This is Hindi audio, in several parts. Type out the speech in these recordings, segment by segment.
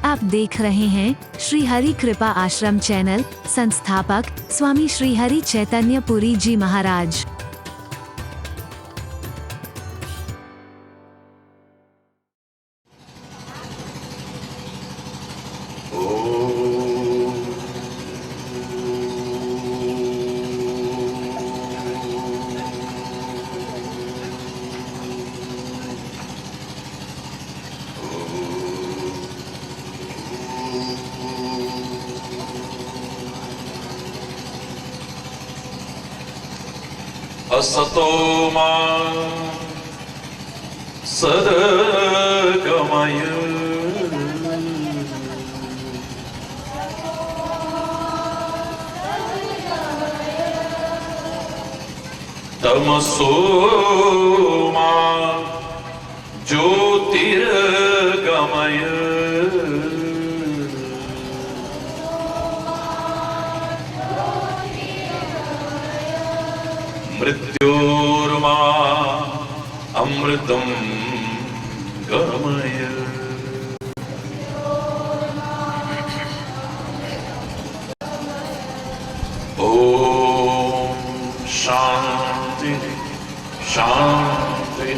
आप देख रहे हैं श्री हरि कृपा आश्रम चैनल। संस्थापक स्वामी श्री हरि चैतन्य पुरी जी महाराज। असतो मा सद्गमय तमसो मा ज्योतिर्गमय मृत्योर्मा अमृतं गमय। ओम शांति शांति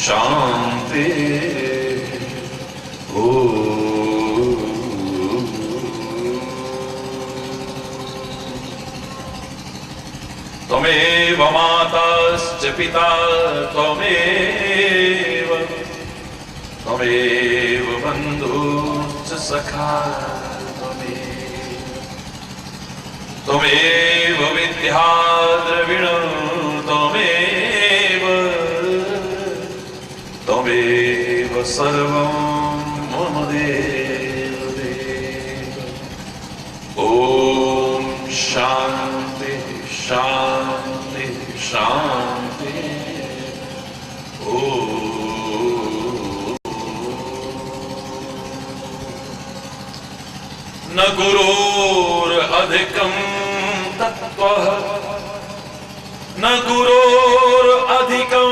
शांति। त्वमेव माताश्च पिता त्वमेव बन्धुश्च सखा त्वमेव विद्या द्रविण त्वमेव सर्वं मम देव देव। ॐ शान्ति शांति शांति। न गुरोरधिकं तत्त्वः न गुरोरधिकं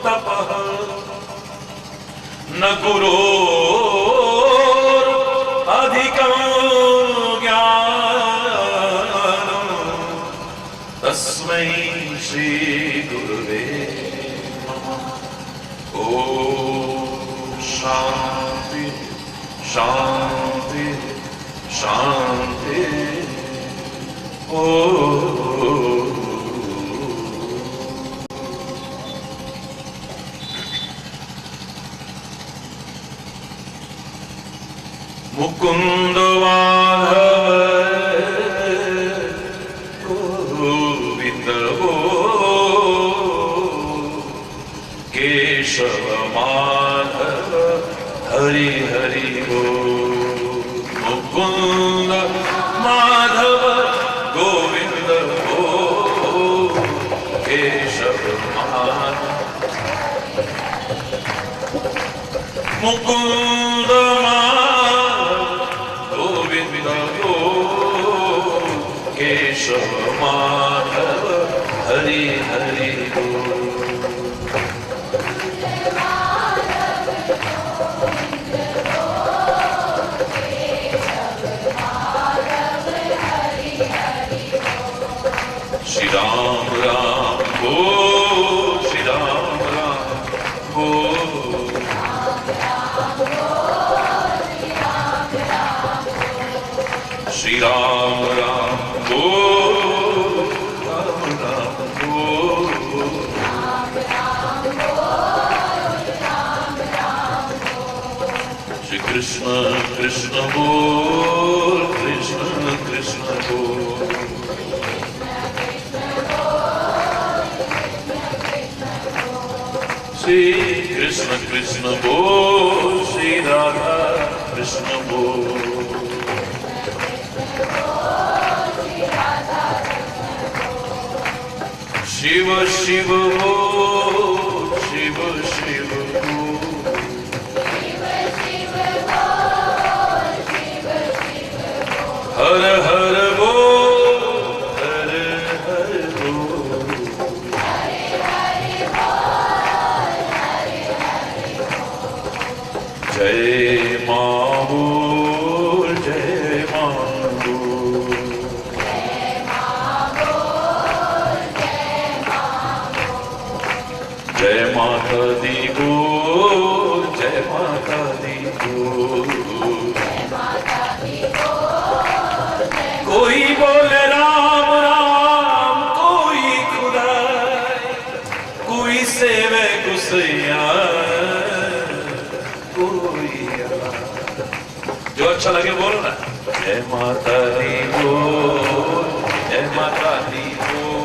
तपः न गुरोरधिकं तस्मै श्री गुरुवे नमः। ओम शांति शांति शांति। मुकुंद केशव माधव हरि हरि बोल। मुकुंद माधव गोविंद बोल। केशव माधव मुकुंद माधव गोविंद बोल। केशव माधव हरि हरि बोल। श्री राम राम बोल। श्री राम राम बोल। श्री राम राम बोल। राम राम बोल। श्री कृष्ण कृष्ण बोल। कृष्ण कृष्ण बोल। श्री कृष्ण कृष्ण बोल। श्री राधा कृष्ण बोल। शिव शिव बोल। शिव शिव बोल। हर हर बोल। हर हर बोल। जय मां बोल, जय मां बोल। जय माता दी बोल, जय माता दी बोल। कोई बोले राम राम, कोई खुदाई, कोई सेवे गुसैया, कोई जो अच्छा लगे बोलो ना। जय माता दी बोल, जय माता दी बोल।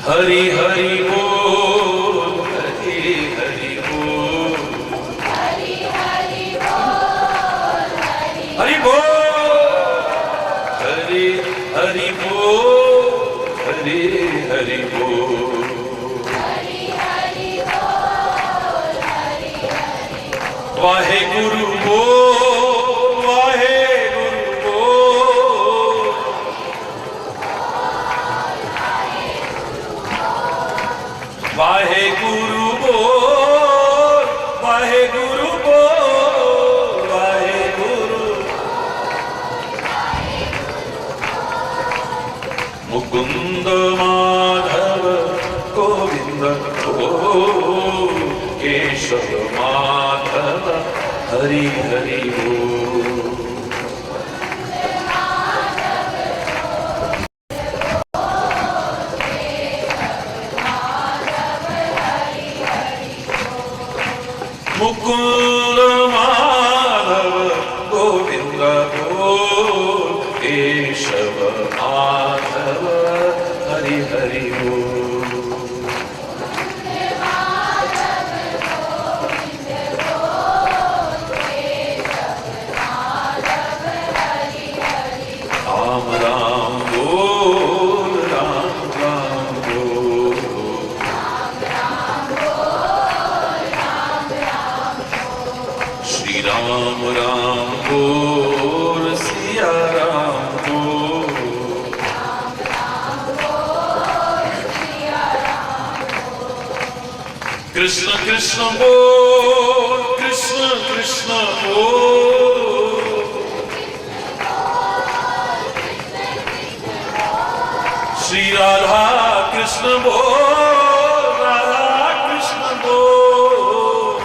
हरि हरि बोल, हरि हरि बोल, हरि हरि बोल, हरि बोल, हरि हरि बोल, हरि हरि बोल, हरि हरि बोल, हरि हरि बोल। वाहे गुरु बोल, वाहे गुरु बोल, वाहे गुरु बोल, वाहे गुरु बोल, वाहे गुरु। मुकुंद माधव गोविंद बोल, केशव माधव हरि हरि बोल। मुकुंद माधव गोविंद बोल, केशव माधव हरि हरि बोल। राम राम बोल, राम राम बोल, श्री राम राम बोल, सिया राम बोल, कृष्ण कृष्ण बोल, कृष्ण कृष्ण बोल, श्री राधा कृष्ण बोल, राधा कृष्ण बोल,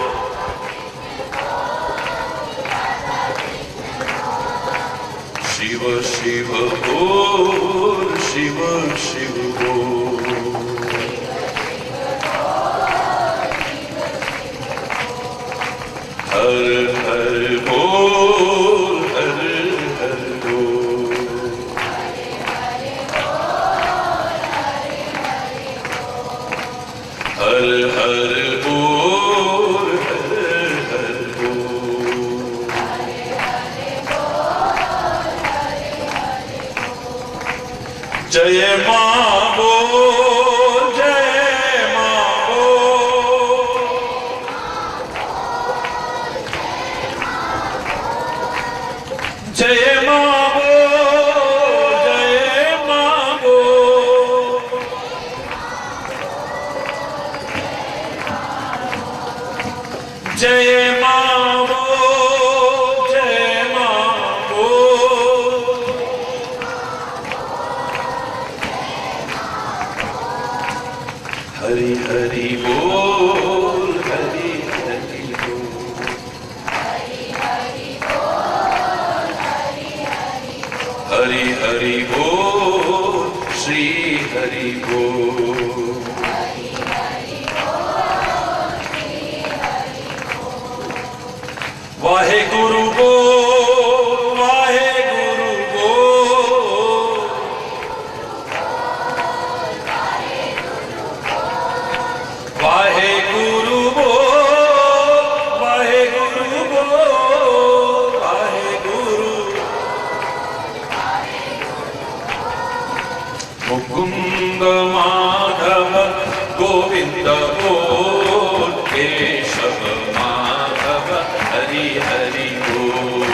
शिव शिव बोल, शिव शिव बोल, हर हर बोल, हर हर बोल, हर हर बोल, हर हर बोल। जय मां बोल, जय मां बोल, जय मां बोल, जय मां बोल, जय मां बोल, जय मां बोल, हरि हरि बोल, हरि हरि बोल, हरि हरि बोल, श्री हरि बोल। वाहे गुरु बोल, वाहे गुरु बोल, वाहे गुरु बोल, वाहे गुरु बोल, वाहे गुरु। मुकुंद माधव गोविंद बोल, केशव माधव हरि हरि बोल,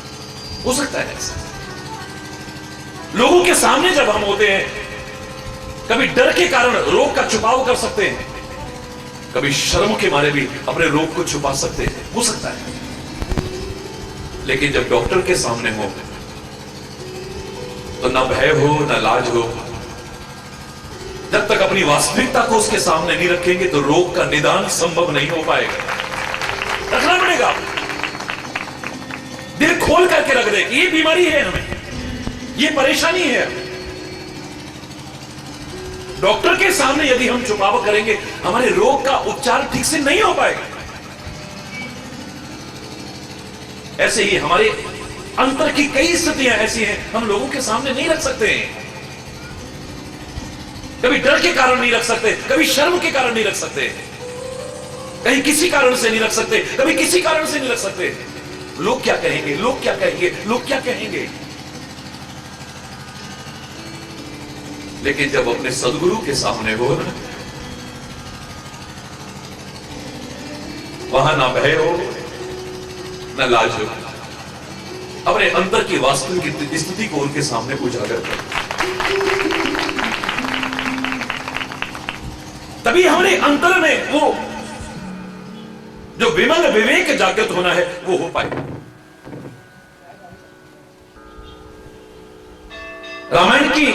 हो सकता है ऐसा। लोगों के सामने जब हम होते हैं, कभी डर के कारण रोग का छुपाव कर सकते हैं, कभी शर्म के मारे भी अपने रोग को छुपा सकते हैं, हो सकता है। लेकिन जब डॉक्टर के सामने हो तो ना भय हो ना लाज हो। जब तक अपनी वास्तविकता को उसके सामने नहीं रखेंगे तो रोग का निदान संभव नहीं हो पाएगा। रखना पड़ेगा, दिल खोल करके रख दे कि ये बीमारी है हमें, ये परेशानी है। डॉक्टर के सामने यदि हम छुपाव करेंगे, हमारे रोग का उपचार ठीक से नहीं हो पाएगा। ऐसे ही हमारे अंतर की कई स्थितियां ऐसी हैं, हम लोगों के सामने नहीं रख सकते हैं। कभी डर के कारण नहीं रख सकते, कभी शर्म के कारण नहीं रख सकते, कहीं किसी कारण से नहीं रख सकते, कभी किसी कारण से नहीं रख सकते। लोग क्या कहेंगे, लोग क्या कहेंगे, लोग क्या कहेंगे। लेकिन जब अपने सदगुरु के सामने हो, वहां ना भय हो ना लाज हो, अपने अंतर की वास्तविक स्थिति को उनके सामने उजागर कर, तभी हमारे अंतर में वो जो विमल विवेक जागृत होना है वो हो पाए। रामायण की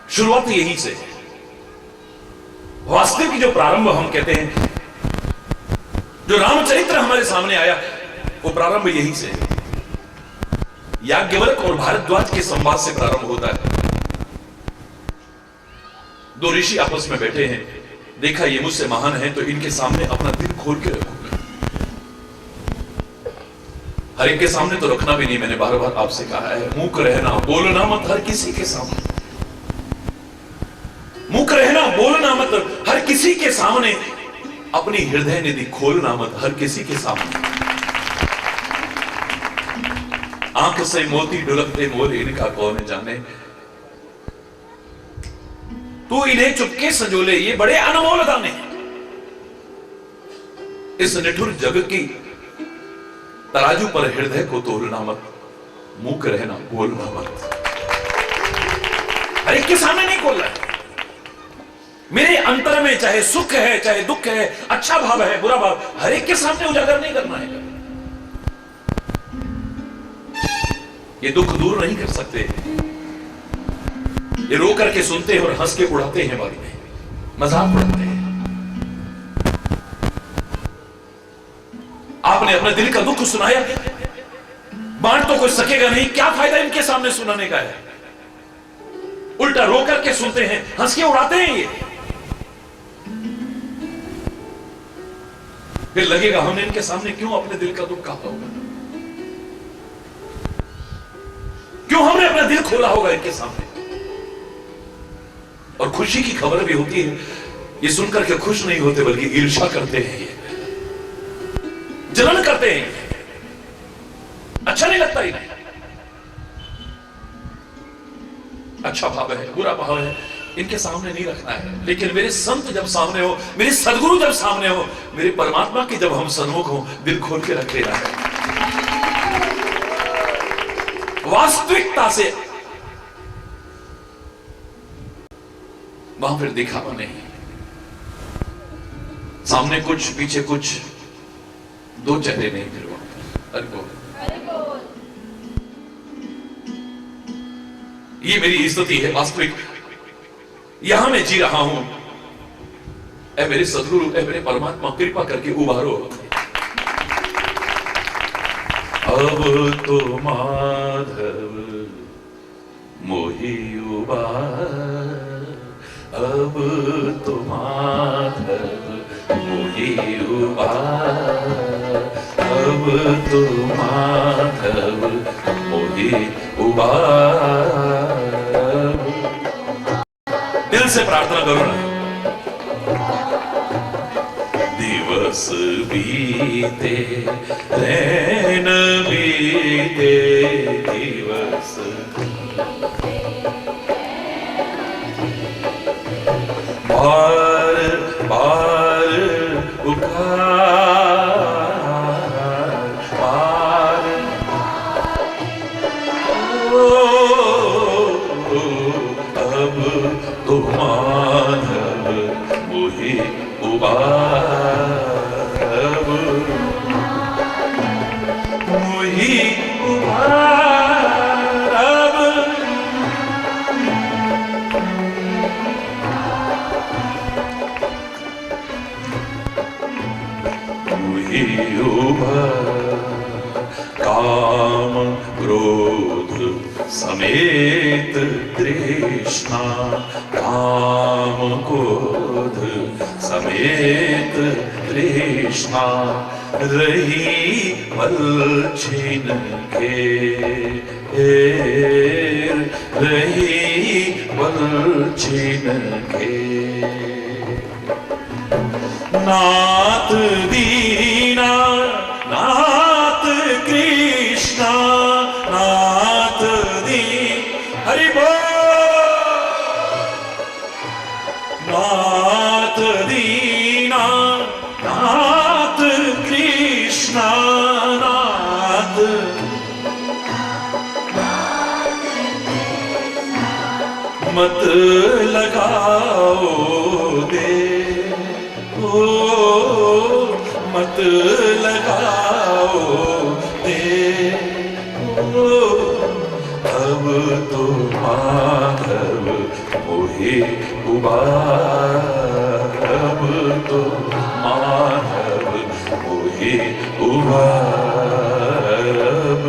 शुरुआत यहीं से, वास्तविक जो प्रारंभ हम कहते हैं, जो रामचरित्र हमारे सामने आया, वो प्रारंभ यहीं से याज्ञवल्क और भारद्वाज के संवाद से प्रारंभ होता है। दो ऋषि आपस में बैठे हैं, देखा ये मुझसे महान है तो इनके सामने अपना दिल खोल के रखूंगा। हर एक के सामने तो रखना भी नहीं, मैंने बार बार आपसे कहा है, मूक रहना, बोलना मत हर किसी के सामने। मूक रहना, बोलना मत हर किसी के सामने, अपनी हृदय निधि खोलना मत हर किसी के सामने। आंख से मोती ढुलकते मोल इनका कौन जाने, तू इन्हें चुपके संजोले, ये बड़े अनमोल दाने। इस निठुर जग की तराजू पर हृदय को तोलना मत, मूक रहना, बोलना मत। हर एक के सामने नहीं खोलना है। मेरे अंतर में चाहे सुख है, चाहे दुख है, अच्छा भाव है, बुरा भाव, हर एक के सामने उजागर नहीं करना है। ये दुख दूर नहीं कर सकते, ये रो करके सुनते हैं और हंस के उड़ाते हैं, बाद में मजाक उड़ाते हैं। आपने अपने दिल का दुख सुनाया, बांट तो कोई सकेगा नहीं, क्या फायदा इनके सामने सुनाने का है। उल्टा रो करके सुनते हैं, हंस के उड़ाते हैं ये। फिर लगेगा हमने इनके सामने क्यों अपने दिल का दुख कहा होगा, क्यों हमने अपना दिल खोला होगा इनके सामने। और खुशी की खबर भी होती है, ये सुनकर के खुश नहीं होते बल्कि ईर्ष्या करते हैं, ये जलन करते हैं, अच्छा नहीं लगता इन्हें। अच्छा भाव है, बुरा भाव है, इनके सामने नहीं रखना है। लेकिन मेरे संत जब सामने हो, मेरे सदगुरु जब सामने हो, मेरे परमात्मा की जब हम सन्मुख हो, दिल खोल के रख लेना है। वास्तविकता से वहां फिर दिखावा नहीं, सामने कुछ पीछे कुछ, दो चेहरे नहीं फिर वहां। अरे बोल, ये मेरी स्थिति है वास्तविक, यहां मैं जी रहा हूं। ऐ मेरे सदगुरु, ऐ मेरे परमात्मा, कृपा करके उबारो। अब तो माधव मोहि उबार, अब तो माधव मोहि उबार, अब तो माधव मोहि उबार। दिल से प्रार्थना करो ना। दिवस बीते रैन बीते, दिवस बार बार पुकार, बार मोहि उबार। काम क्रोध समेत तृष्णा, काम क्रोध समेत तृष्णा, रही पल छिन के, रही पल छिन के। नाथ दीना नाथ कृष्णा, नाथ दी हरि बोल। नाथ दीना नाथ कृष्णा, नाथ मत लगाओ दे, ओ मत लगाओ दे, ओ अब तो माधव मोहि उबार, अब तो माधव मोहि उबार। अब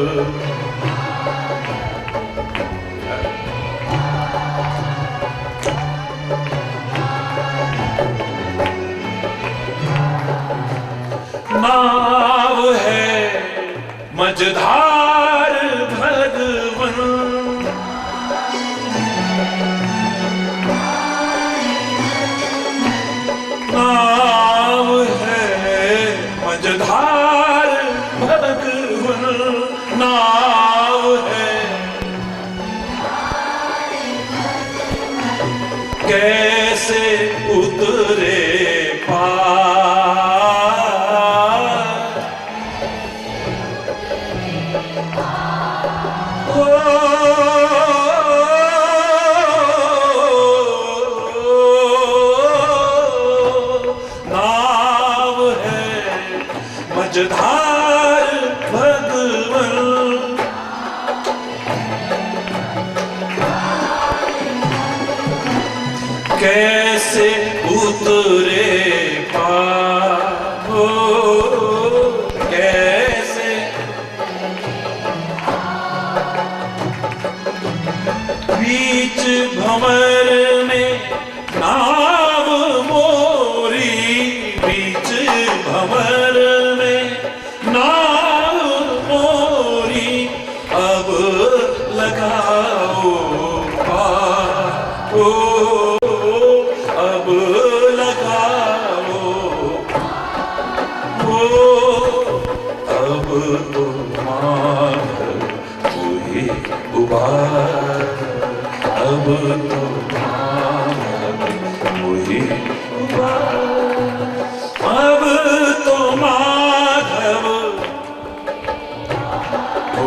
नाव है मझधार भगवन, नाव है मझधार भगवन, नाव है कैसे उतरे मझधार भगवन, कैसे उतरे पाओ, कैसे बीच भंवर में नाव मोरी, बीच भंवर में नाव मोरी, अब लगाओ पाओ, अब लगाओ, ओ अब तो माधव मोहि उबार, अब तो माधव मोहि उबार, अब तो माधव, ओ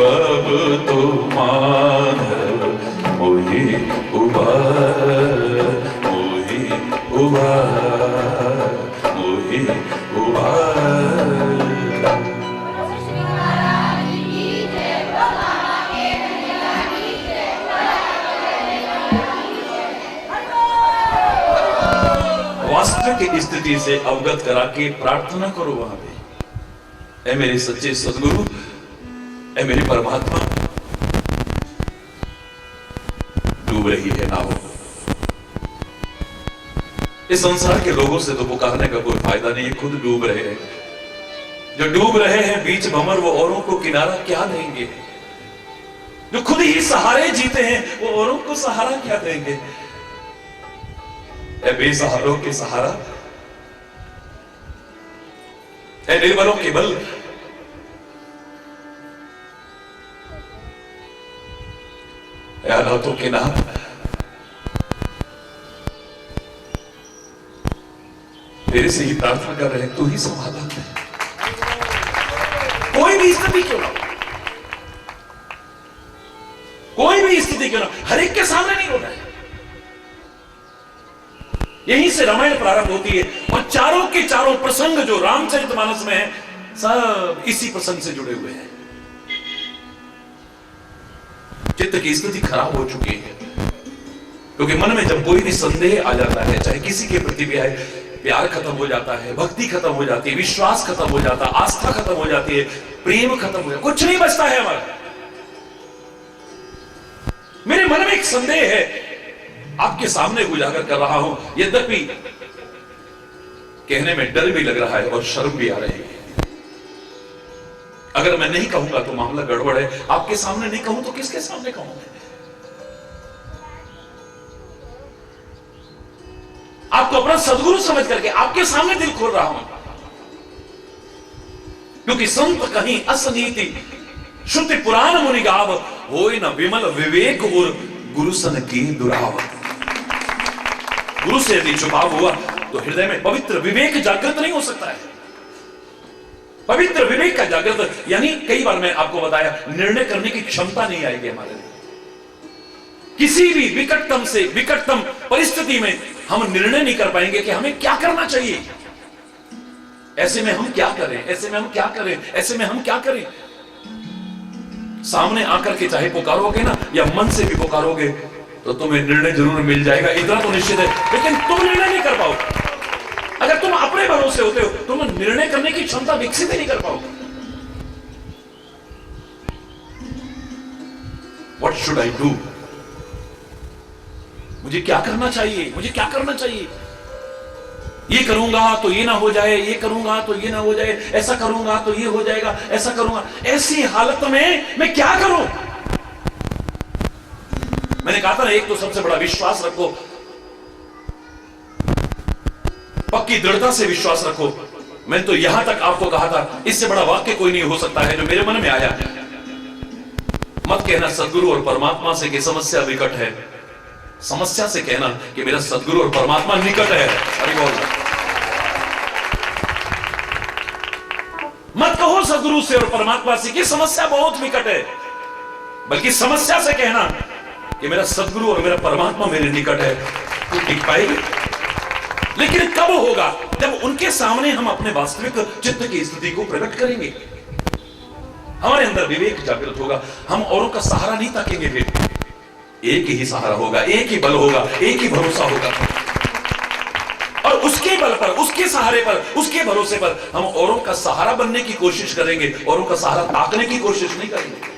अब तो माधव मोहि उबार, मोहि उबार, मोहि उबार। वास्तविक स्थिति से अवगत करा के प्रार्थना करो वहां पे, ऐ मेरे सच्चे सदगुरु, ऐ मेरे परमात्मा, डूब रही है नाव। इस संसार के लोगों से तो पुकारने का कोई फायदा नहीं है, खुद डूब रहे हैं। जो डूब रहे हैं बीच भंवर, वो औरों को किनारा क्या देंगे? जो खुद ही सहारे जीते हैं, वो औरों को सहारा क्या देंगे? ऐ बेसहारों के सहारा, ऐ निर्बलों के बल, ऐ अनाथों के नाथ, तेरे से ही प्रार्थना कर रहे हैं, तू ही समाधान दे। कोई भी स्थिति क्यों ना, कोई भी स्थिति क्यों ना, हर एक के सामने नहीं होना है। यहीं से रामायण प्रारंभ होती है और चारों के चारों प्रसंग जो रामचरितमानस में है, सब इसी प्रसंग से जुड़े हुए हैं। चित्त की स्थिति खराब हो चुकी है, क्योंकि मन में जब कोई भी संदेह आ जाता है, चाहे किसी के प्रति भी आए, प्यार खत्म हो जाता है, भक्ति खत्म हो जाती है, विश्वास खत्म हो जाता है, आस्था खत्म हो जाती है, प्रेम खत्म हो जाता है, कुछ नहीं बचता है हमारा। मेरे मन में एक संदेह है, आपके सामने उजागर कर रहा हूं, यद्यपि कहने में डर भी लग रहा है और शर्म भी आ रही है। अगर मैं नहीं कहूंगा तो मामला गड़बड़ है, आपके सामने नहीं कहूं तो किसके सामने कहूंगा? आपको अपना सदगुरु समझ करके आपके सामने दिल खोल रहा हूं, क्योंकि संत कहीं असनीति श्रुति पुराण मुनि गाव, होय न विमल विवेक और गुरु सन की दुराव। गुरु से यदि छुपाव हुआ तो हृदय में पवित्र विवेक जागृत नहीं हो सकता है। पवित्र विवेक का जागृत यानी कई बार मैं आपको बताया, निर्णय करने की क्षमता नहीं आएगी हमारे लिए। किसी भी विकटतम से विकटतम परिस्थिति में हम निर्णय नहीं कर पाएंगे कि हमें क्या करना चाहिए, ऐसे में हम क्या करें, ऐसे में हम क्या करें, ऐसे में हम क्या करें। सामने आकर के चाहे पुकारोगे ना या मन से भी पुकारोगे तो तुम्हें निर्णय जरूर मिल जाएगा, इतना तो निश्चित है, लेकिन तुम निर्णय नहीं कर पाओगे। अगर तुम अपने भरोसे होते हो तुम निर्णय करने की क्षमता विकसित ही नहीं कर पाओगे। What should I do? मुझे क्या करना चाहिए, मुझे क्या करना चाहिए? ये करूंगा तो ये ना हो जाए, ये करूंगा तो ये ना हो जाए, ऐसा करूंगा तो ये हो जाएगा, ऐसा करूंगा। ऐसी हालत में मैं क्या करूं? मैंने कहा था ना, एक तो सबसे बड़ा विश्वास रखो, पक्की दृढ़ता से विश्वास रखो। मैंने तो यहां तक आपको कहा था, इससे बड़ा वाक्य कोई नहीं हो सकता है जो मेरे मन में आया। मत कहना सदगुरु और परमात्मा से कि समस्या विकट है, समस्या से कहना कि मेरा सदगुरु और परमात्मा निकट है। अरे बोल, मत कहो सदगुरु से और परमात्मा से कि समस्या बहुत विकट है, बल्कि समस्या से कहना कि मेरा सदगुरु और मेरा परमात्मा मेरे निकट है। तो टिक पाएगी, लेकिन कब होगा? जब उनके सामने हम अपने वास्तविक चित्त की स्थिति को प्रकट करेंगे, हमारे अंदर विवेक जागृत होगा, हम औरों का सहारा नहीं ताकेंगे, फिर एक ही सहारा होगा, एक ही बल होगा, एक ही भरोसा होगा, और उसके बल पर, उसके सहारे पर, उसके भरोसे पर हम औरों का सहारा बनने की कोशिश करेंगे, औरों का सहारा ताकने की कोशिश नहीं करेंगे।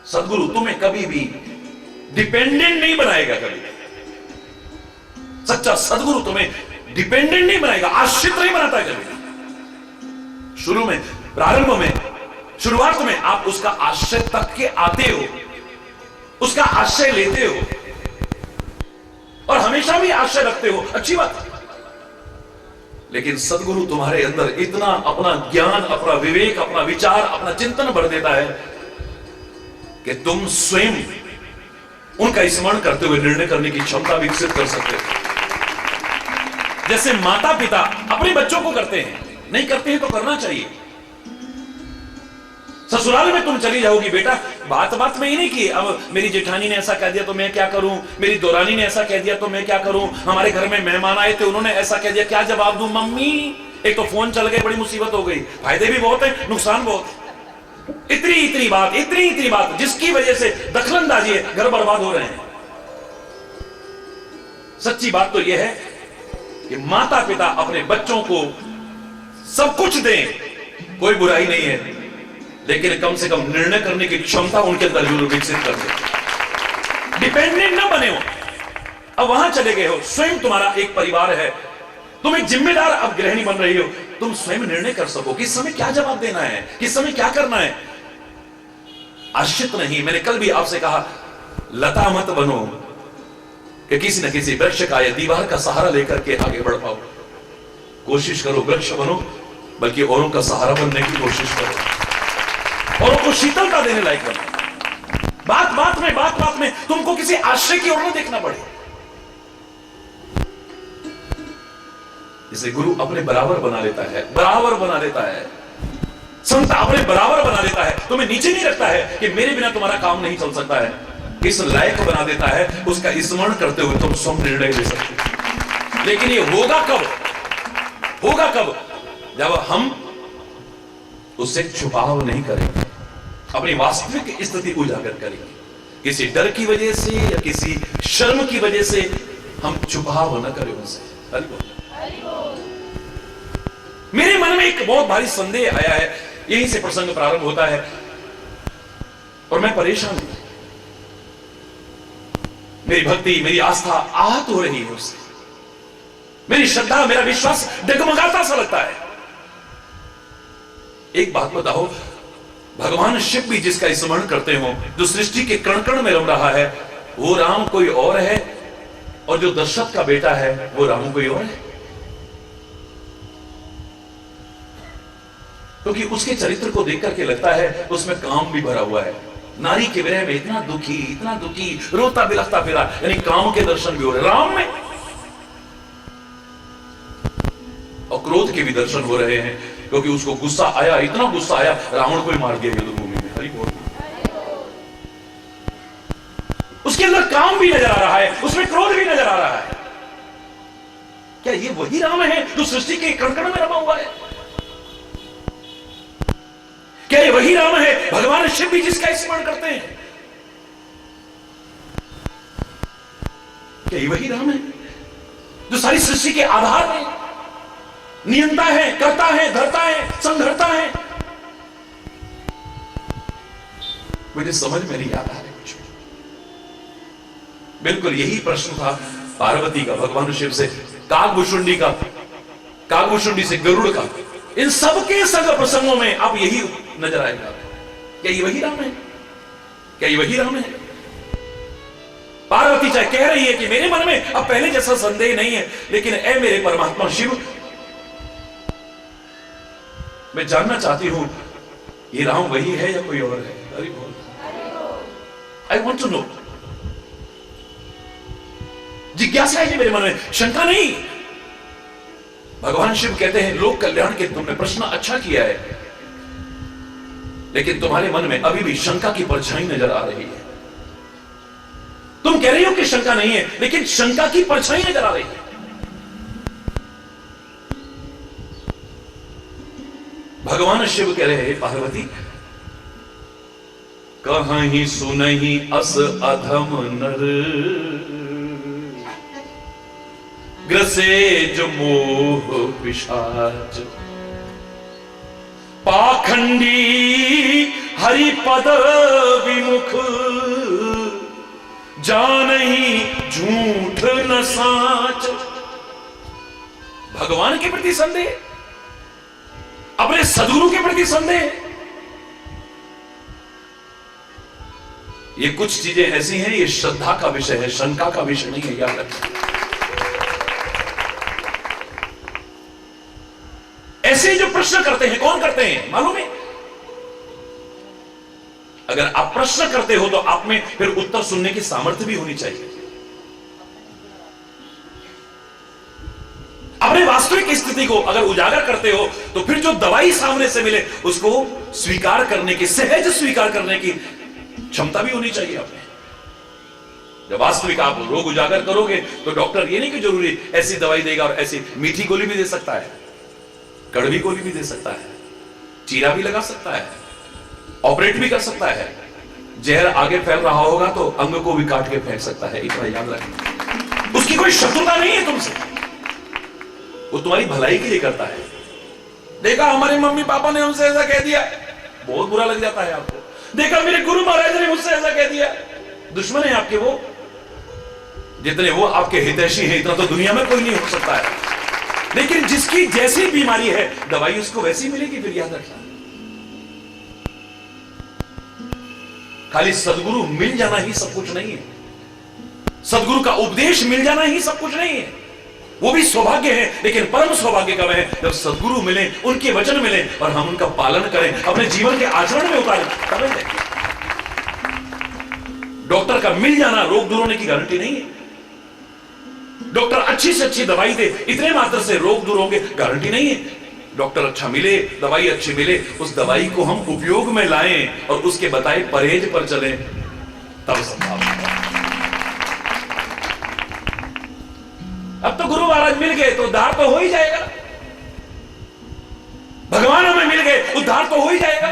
सदगुरु तुम्हें कभी भी डिपेंडेंट नहीं बनाएगा। कभी सच्चा सदगुरु तुम्हें डिपेंडेंट नहीं बनाएगा, आश्रित नहीं बनाता कभी। शुरू में, प्रारंभ में, शुरुआत में आप उसका आश्रय तक के आते हो, उसका आश्रय लेते हो और हमेशा भी आश्रय रखते हो, अच्छी बात। लेकिन सदगुरु तुम्हारे अंदर इतना अपना ज्ञान, अपना विवेक, अपना विचार, अपना चिंतन भर देता है कि तुम स्वयं उनका स्मरण करते हुए निर्णय करने की क्षमता विकसित कर सकते हो। जैसे माता पिता अपने बच्चों को करते हैं, नहीं करते हैं तो करना चाहिए। ससुराल में तुम चली जाओगी, बेटा बात बात में ही नहीं की, अब मेरी जेठानी ने ऐसा कह दिया तो मैं क्या करूं, मेरी दोरानी ने ऐसा कह दिया तो मैं क्या करूं, हमारे घर में मेहमान आए थे उन्होंने ऐसा कह दिया, क्या जवाब दूं मम्मी? एक तो फोन चल गए, बड़ी मुसीबत हो गई, फायदे भी बहुत है, नुकसान बहुत। इतनी बात जिसकी वजह से दखलंदाजी है, घर बर्बाद हो रहे हैं। सच्ची बात तो यह है कि माता पिता अपने बच्चों को सब कुछ दें, कोई बुराई नहीं है, लेकिन कम से कम निर्णय करने की क्षमता उनके अंदर जरूर विकसित कर दे। डिपेंडेंट ना बने हो। अब वहां चले गए हो, स्वयं तुम्हारा एक परिवार है, तुम एक जिम्मेदार अब गृहिणी बन रही हो, तुम स्वयं निर्णय कर सको किस समय क्या जवाब देना है, किस समय क्या करना है। आश्रित नहीं। मैंने कल भी आपसे कहा, लता मत बनो कि किसी न किसी वृक्ष का या दीवार का सहारा लेकर के आगे बढ़ पाओ। कोशिश करो वृक्ष बनो, बल्कि औरों का सहारा बनने की कोशिश करो, औरों को शीतलता देने लायक बनो। बात बात में तुमको किसी आश्रय की ओर न देखना पड़े। इसे गुरु अपने बराबर बना लेता है, संत अपने बराबर बना लेता है, तुम्हें नीचे नहीं रखता है कि मेरे बिना तुम्हारा काम नहीं चल सकता है। इस लायक बना देता है, उसका स्मरण करते हुए तुम स्वयं निर्णय ले सकते। लेकिन ये होगा कब? जब हम उससे छुपाव नहीं करेंगे, अपनी वास्तविक स्थिति उजागर करेंगे। किसी डर की वजह से या किसी शर्म की वजह से हम छुपाव न करें उनसे। हरि बोल। मेरे मन में एक बहुत भारी संदेह आया है, यहीं से प्रसंग प्रारंभ होता है और मैं परेशान हूं। मेरी भक्ति, मेरी आस्था आहत हो रही है उससे, मेरी श्रद्धा, मेरा विश्वास डगमगाता सा लगता है। एक बात बताओ, भगवान शिव भी जिसका स्मरण करते हो, जो सृष्टि के कण कण में रम रहा है, वो राम कोई और है, और जो दशरथ का बेटा है वो राम कोई और है? क्योंकि उसके चरित्र को देख करके लगता है उसमें काम भी भरा हुआ है। नारी के विरह में इतना दुखी रोता बिलखता फिरा, यानी काम के दर्शन भी हो रहे राम में, और क्रोध के भी दर्शन हो रहे हैं, क्योंकि उसको गुस्सा आया, इतना गुस्सा आया, रावण को ही मार दिया युद्ध भूमि में। हरि बोल। उसके अंदर काम भी नजर आ रहा है, उसमें क्रोध भी नजर आ रहा है। क्या ये वही राम है जो सृष्टि के कण कण में रमा हुआ है? क्या ये वही राम है भगवान शिव भी जिसका स्मरण करते हैं? क्या ये वही राम है जो सारी सृष्टि के आधार में नियंता है, करता है, धरता है, संघरता है? मुझे समझ में नहीं आता है कुछ। बिल्कुल यही प्रश्न था पार्वती का भगवान शिव से, काकभुषुंडी से गरुड़ का, इन सबके संग प्रसंगों में अब यही नजर आएगा। क्या ये वही राम है? क्या ये वही राम है? पार्वती चाहे कह रही है कि मेरे मन में अब पहले जैसा संदेह नहीं है, लेकिन ऐ मेरे परमात्मा शिव, मैं जानना चाहती हूं ये राम वही है या कोई और है? हरि बोल। I want to know. जिज्ञासा है मेरे मन में, शंका नहीं। भगवान शिव कहते हैं लोक कल्याण के तुमने प्रश्न अच्छा किया है, लेकिन तुम्हारे मन में अभी भी शंका की परछाई नजर आ रही है। तुम कह रही हो कि शंका नहीं है, लेकिन शंका की परछाई नजर आ रही है। भगवान शिव कह रहे हैं पार्वती, कहीं सुनहि अस अधम नर, ग्रसेज मोह पिशाच, पाखंडी हरिपद विमुख, जानहि झूठ न साच। भगवान के प्रति संदेह, अपने सदगुरु के प्रति संदेह। ये कुछ चीजें ऐसी हैं, ये श्रद्धा का विषय है, शंका का विषय नहीं है, याद रखिए। ऐसे जो प्रश्न करते हैं, कौन करते हैं मालूम है? अगर आप प्रश्न करते हो तो आप में फिर उत्तर सुनने की सामर्थ्य भी होनी चाहिए। अपने वास्तविक स्थिति को अगर उजागर करते हो तो फिर जो दवाई सामने से मिले उसको स्वीकार करने की, सहज स्वीकार करने की क्षमता भी होनी चाहिए आप में। जब वास्तविक आप रोग उजागर करोगे तो डॉक्टर ये नहीं कि जरूरी ऐसी दवाई देगा, और ऐसी मीठी गोली भी दे सकता है, कड़वी गोली भी दे सकता है, चीरा भी लगा सकता है, ऑपरेट भी कर सकता है। जहर आगे फैल रहा होगा तो अंग को भी काट के फेंक सकता है, इतना याद रखना। उसकी कोई शत्रुता नहीं है तुमसे, वो तुम्हारी भलाई के लिए करता है। देखा हमारे मम्मी पापा ने हमसे ऐसा कह दिया, बहुत बुरा लग जाता है आपको। देखा मेरे गुरु महाराज ने मुझसे ऐसा कह दिया। दुश्मन है आपके वो, जितने वो आपके हितैषी हैं इतना तो दुनिया में कोई नहीं हो सकता है। लेकिन जिसकी जैसी बीमारी है दवाई उसको वैसी मिलेगी, फिर याद रखना। खाली सदगुरु मिल जाना ही सब कुछ नहीं है, सदगुरु का उपदेश मिल जाना ही सब कुछ नहीं है। वो भी सौभाग्य है, लेकिन परम सौभाग्य कब है? जब सदगुरु मिले, उनके वचन मिले और हम उनका पालन करें, अपने जीवन के आचरण में उतारें, तब है। डॉक्टर का मिल जाना रोग दूर होने की गारंटी नहीं है। डॉक्टर अच्छी से अच्छी दवाई दे, इतने मात्र से रोग दूर होंगे, गारंटी नहीं है। डॉक्टर अच्छा मिले, दवाई अच्छी मिले, उस दवाई को हम उपयोग में लाएं और उसके बताए परहेज पर चलें, तब संभव है। अब तो गुरु महाराज मिल गए तो उद्धार तो हो ही जाएगा, भगवान हमें मिल गए उद्धार तो हो ही जाएगा।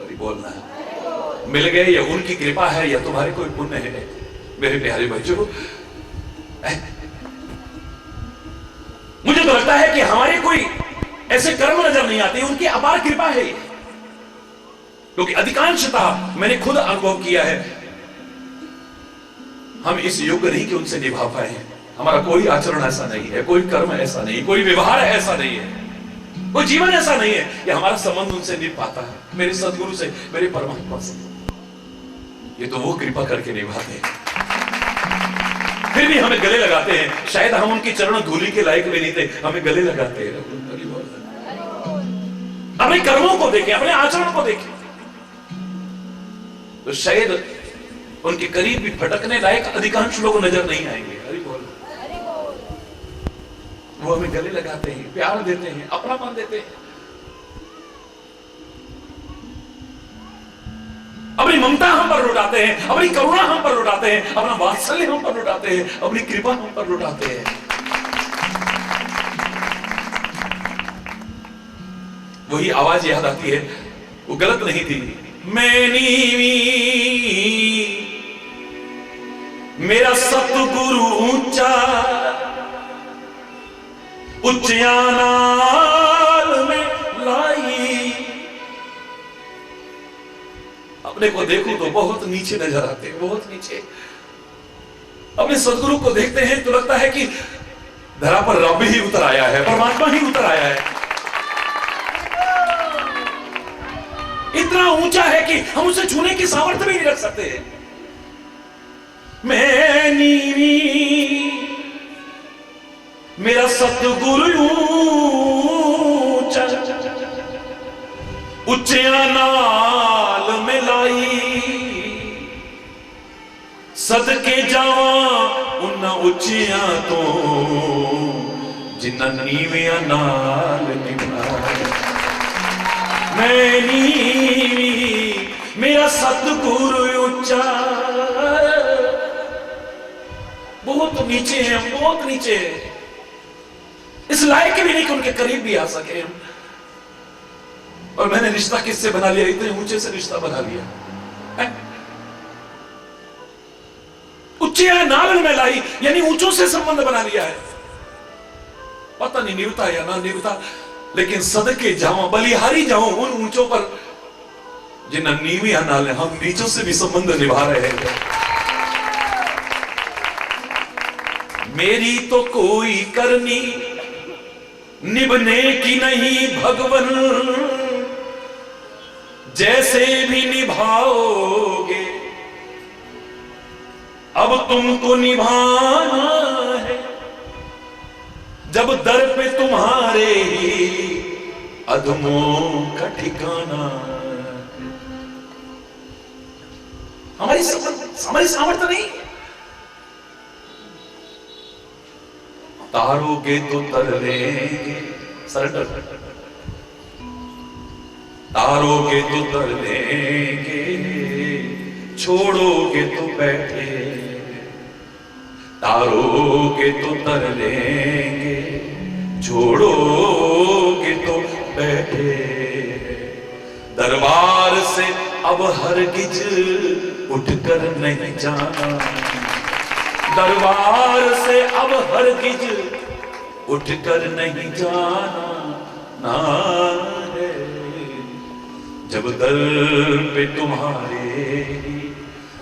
अभी बोलना है, मिल गए या उनकी कृपा है या तुम्हारे कोई पुण्य है। मेरे प्यारे बच्चों, तो लगता है कि हमारे कोई ऐसे कर्म नजर नहीं आते, उनकी अपार कृपा है ये। क्योंकि अधिकांशतः मैंने खुद अनुभव किया है, हम इस योग्य नहीं कि उनसे निभा पाए। हमारा कोई आचरण ऐसा नहीं है, कोई कर्म ऐसा नहीं, कोई व्यवहार ऐसा नहीं है, कोई जीवन ऐसा नहीं है कि हमारा संबंध उनसे निभ पाता है, मेरे सदगुरु से, मेरे परमात्मा से। ये तो वो कृपा करके निभाते हैं। फिर भी हमें गले लगाते हैं। शायद हम उनकी चरण धूलि के लायक भी नहीं थे, हमें गले लगाते हैं। अपने कर्मों को देखें, अपने आचरण को देखें, तो शायद उनके करीब भी भटकने लायक अधिकांश लोग नजर नहीं आएंगे। हरि बोल। वो हमें गले लगाते हैं, प्यार देते हैं, अपनापन देते हैं, अपनी ममता हम पर लुटाते हैं, अपनी करुणा हम पर लुटाते हैं, अपना वात्सल्य हम पर लुटाते हैं, अपनी कृपा हम पर लुटाते हैं। वही आवाज याद आती है, वो गलत नहीं थी। मैं नीवी मेरा सतगुरु ऊंचा, उच्चया नाल में लाई। अपने को देखो तो बहुत नीचे नजर आते हैं, बहुत नीचे। अपने सदगुरु को देखते हैं तो लगता है कि धरा पर रब ही उतर आया है, परमात्मा ही उतर आया है। इतना ऊंचा है कि हम उसे छूने की सामर्थ्य भी नहीं रख सकते। मैं नीवी मेरा सतगुरु ऊंचा, उच्चया नाल में लाई। सदके जावा उन्ना उच्चिया तो जिन्ना नीविया नाल निभाए। मैं नीवी मेरा सतगुरु ऊंचा, बहुत नीचे है, बहुत नीचे है। इस लायक भी नहीं कि उनके करीब भी आ सके। और मैंने रिश्ता किससे बना लिया? इतने ऊंचे से रिश्ता बना लिया। उच्चिया नाल में लाई, यानी ऊंचों से संबंध बना लिया है। पता नहीं निभता या ना निभता, लेकिन सदके जाऊं, बलिहारी जाऊं उन ऊंचों पर जिन्हें नीविया नाल हम नीचों से भी संबंध निभा रहे हैं। मेरी तो कोई करनी निभने की नहीं भगवन, जैसे भी निभाओगे अब तुमको निभाना है। जब दर पे तुम्हारे अधमों का ठिकाना। हमारी सामर्थ्य नहीं। तारोगे तो तर लेंगे, सरेंडर। तारोगे तो तर लेंगे, छोड़ोगे तो बैठे। तारोगे तो तर लेंगे, छोड़ोगे तो बैठे। दरबार से अब हरगिज उठकर नहीं जाना। दरबार से अब हरगिज उठकर नहीं जाना ना है। जब दर पे तुम्हारे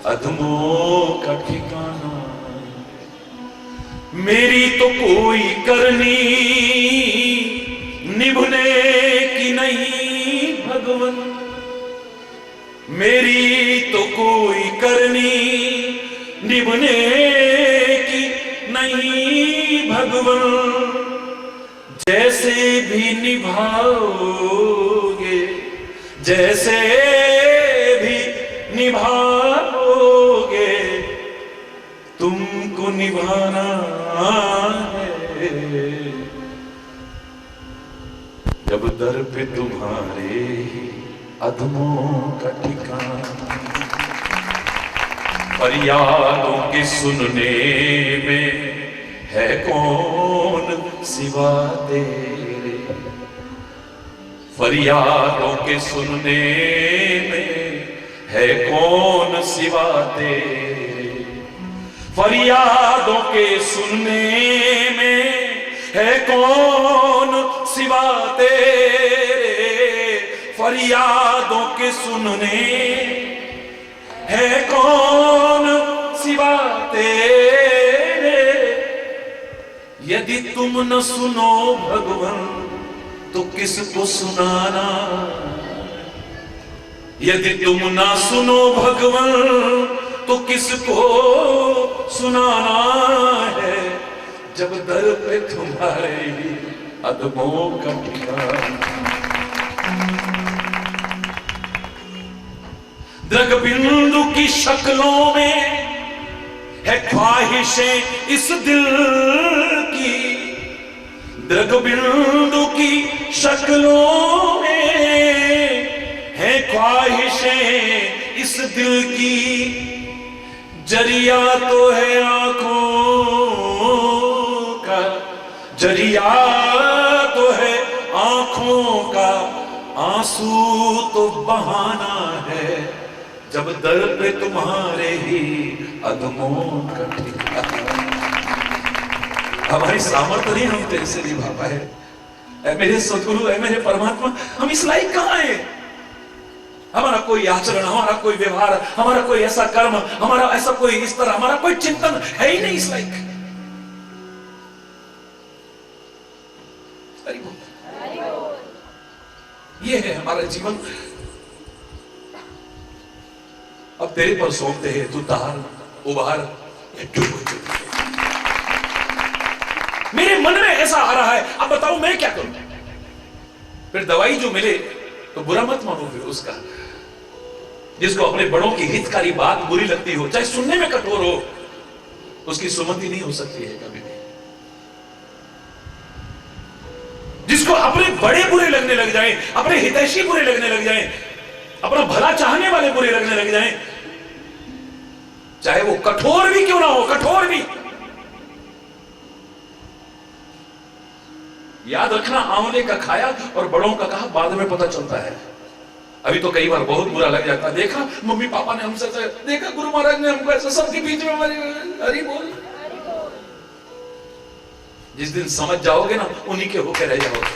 अधमों का ठिकाना। मेरी तो कोई करनी निभने की नहीं भगवन। मेरी तो कोई करनी निभने की नहीं भगवन। जैसे भी निभाओगे, जैसे भी निभाओगे तुमको निभाना है। जब दर पे तुम्हारे अधमों का ठिकाना। फरियादों के सुनने में है कौन सिवा तेरे। फरियादों के सुनने में है कौन सिवा तेरे। फरियादों के सुनने में है कौन सिवा तेरे फरियादों के सुनने, है कौन सिवा तेरे। यदि तुम न सुनो भगवान तो किसको सुनाना, यदि तुम ना सुनो भगवान तो किसको सुनाना है। जब दर पे तुम्हारे ही अदमों का ठिकाना, द्रग बिंदु की शक्लों में है ख्वाहिशें इस दिल की, द्रग बिंदु की शक्लों में है ख्वाहिशें इस दिल की। जरिया तो है आंखों का, जरिया तो है आंखों का, आंसू तो बहाना है। जब दर पे तुम्हारे ही अदमों का ठिकाना। हमारी सामर्थ्य नहीं, हम तेरे से निभा पाए। ऐ मेरे सदगुरु, ऐ मेरे परमात्मा, हम इस लायक कहां हैं? हमारा कोई आचरण, हमारा कोई व्यवहार, हमारा कोई ऐसा कर्म, हमारा ऐसा कोई स्तर, हमारा कोई चिंतन है ही नहीं इस लायक। ये है हमारा जीवन। अब तेरे पर सौंपते हैं, तू तार उबार या डूब। मेरे मन में ऐसा आ रहा है, अब बताओ मैं क्या करूं? फिर दवाई जो मिले तो बुरा मत मानो फिर उसका। जिसको अपने बड़ों की हितकारी बात बुरी लगती हो, चाहे सुनने में कठोर हो, उसकी सुमति नहीं हो सकती है कभी भी। जिसको अपने बड़े बुरे लगने लग जाएं, अपने हितैषी बुरे लगने लग जाएं, अपना भला चाहने वाले बुरे लगने लग जाएं, चाहे वो कठोर भी क्यों ना हो, कठोर भी। याद रखना, आंवले का खाया और बड़ों का कहा बाद में पता चलता है। अभी तो कई बार बहुत बुरा लग जाता है। देखा मम्मी पापा ने हमसे, देखा गुरु महाराज ने हमको ऐसा, सबके बीच में हमारी हरि बोल। जिस दिन समझ जाओगे ना, उन्हीं के होके रह जाओगे।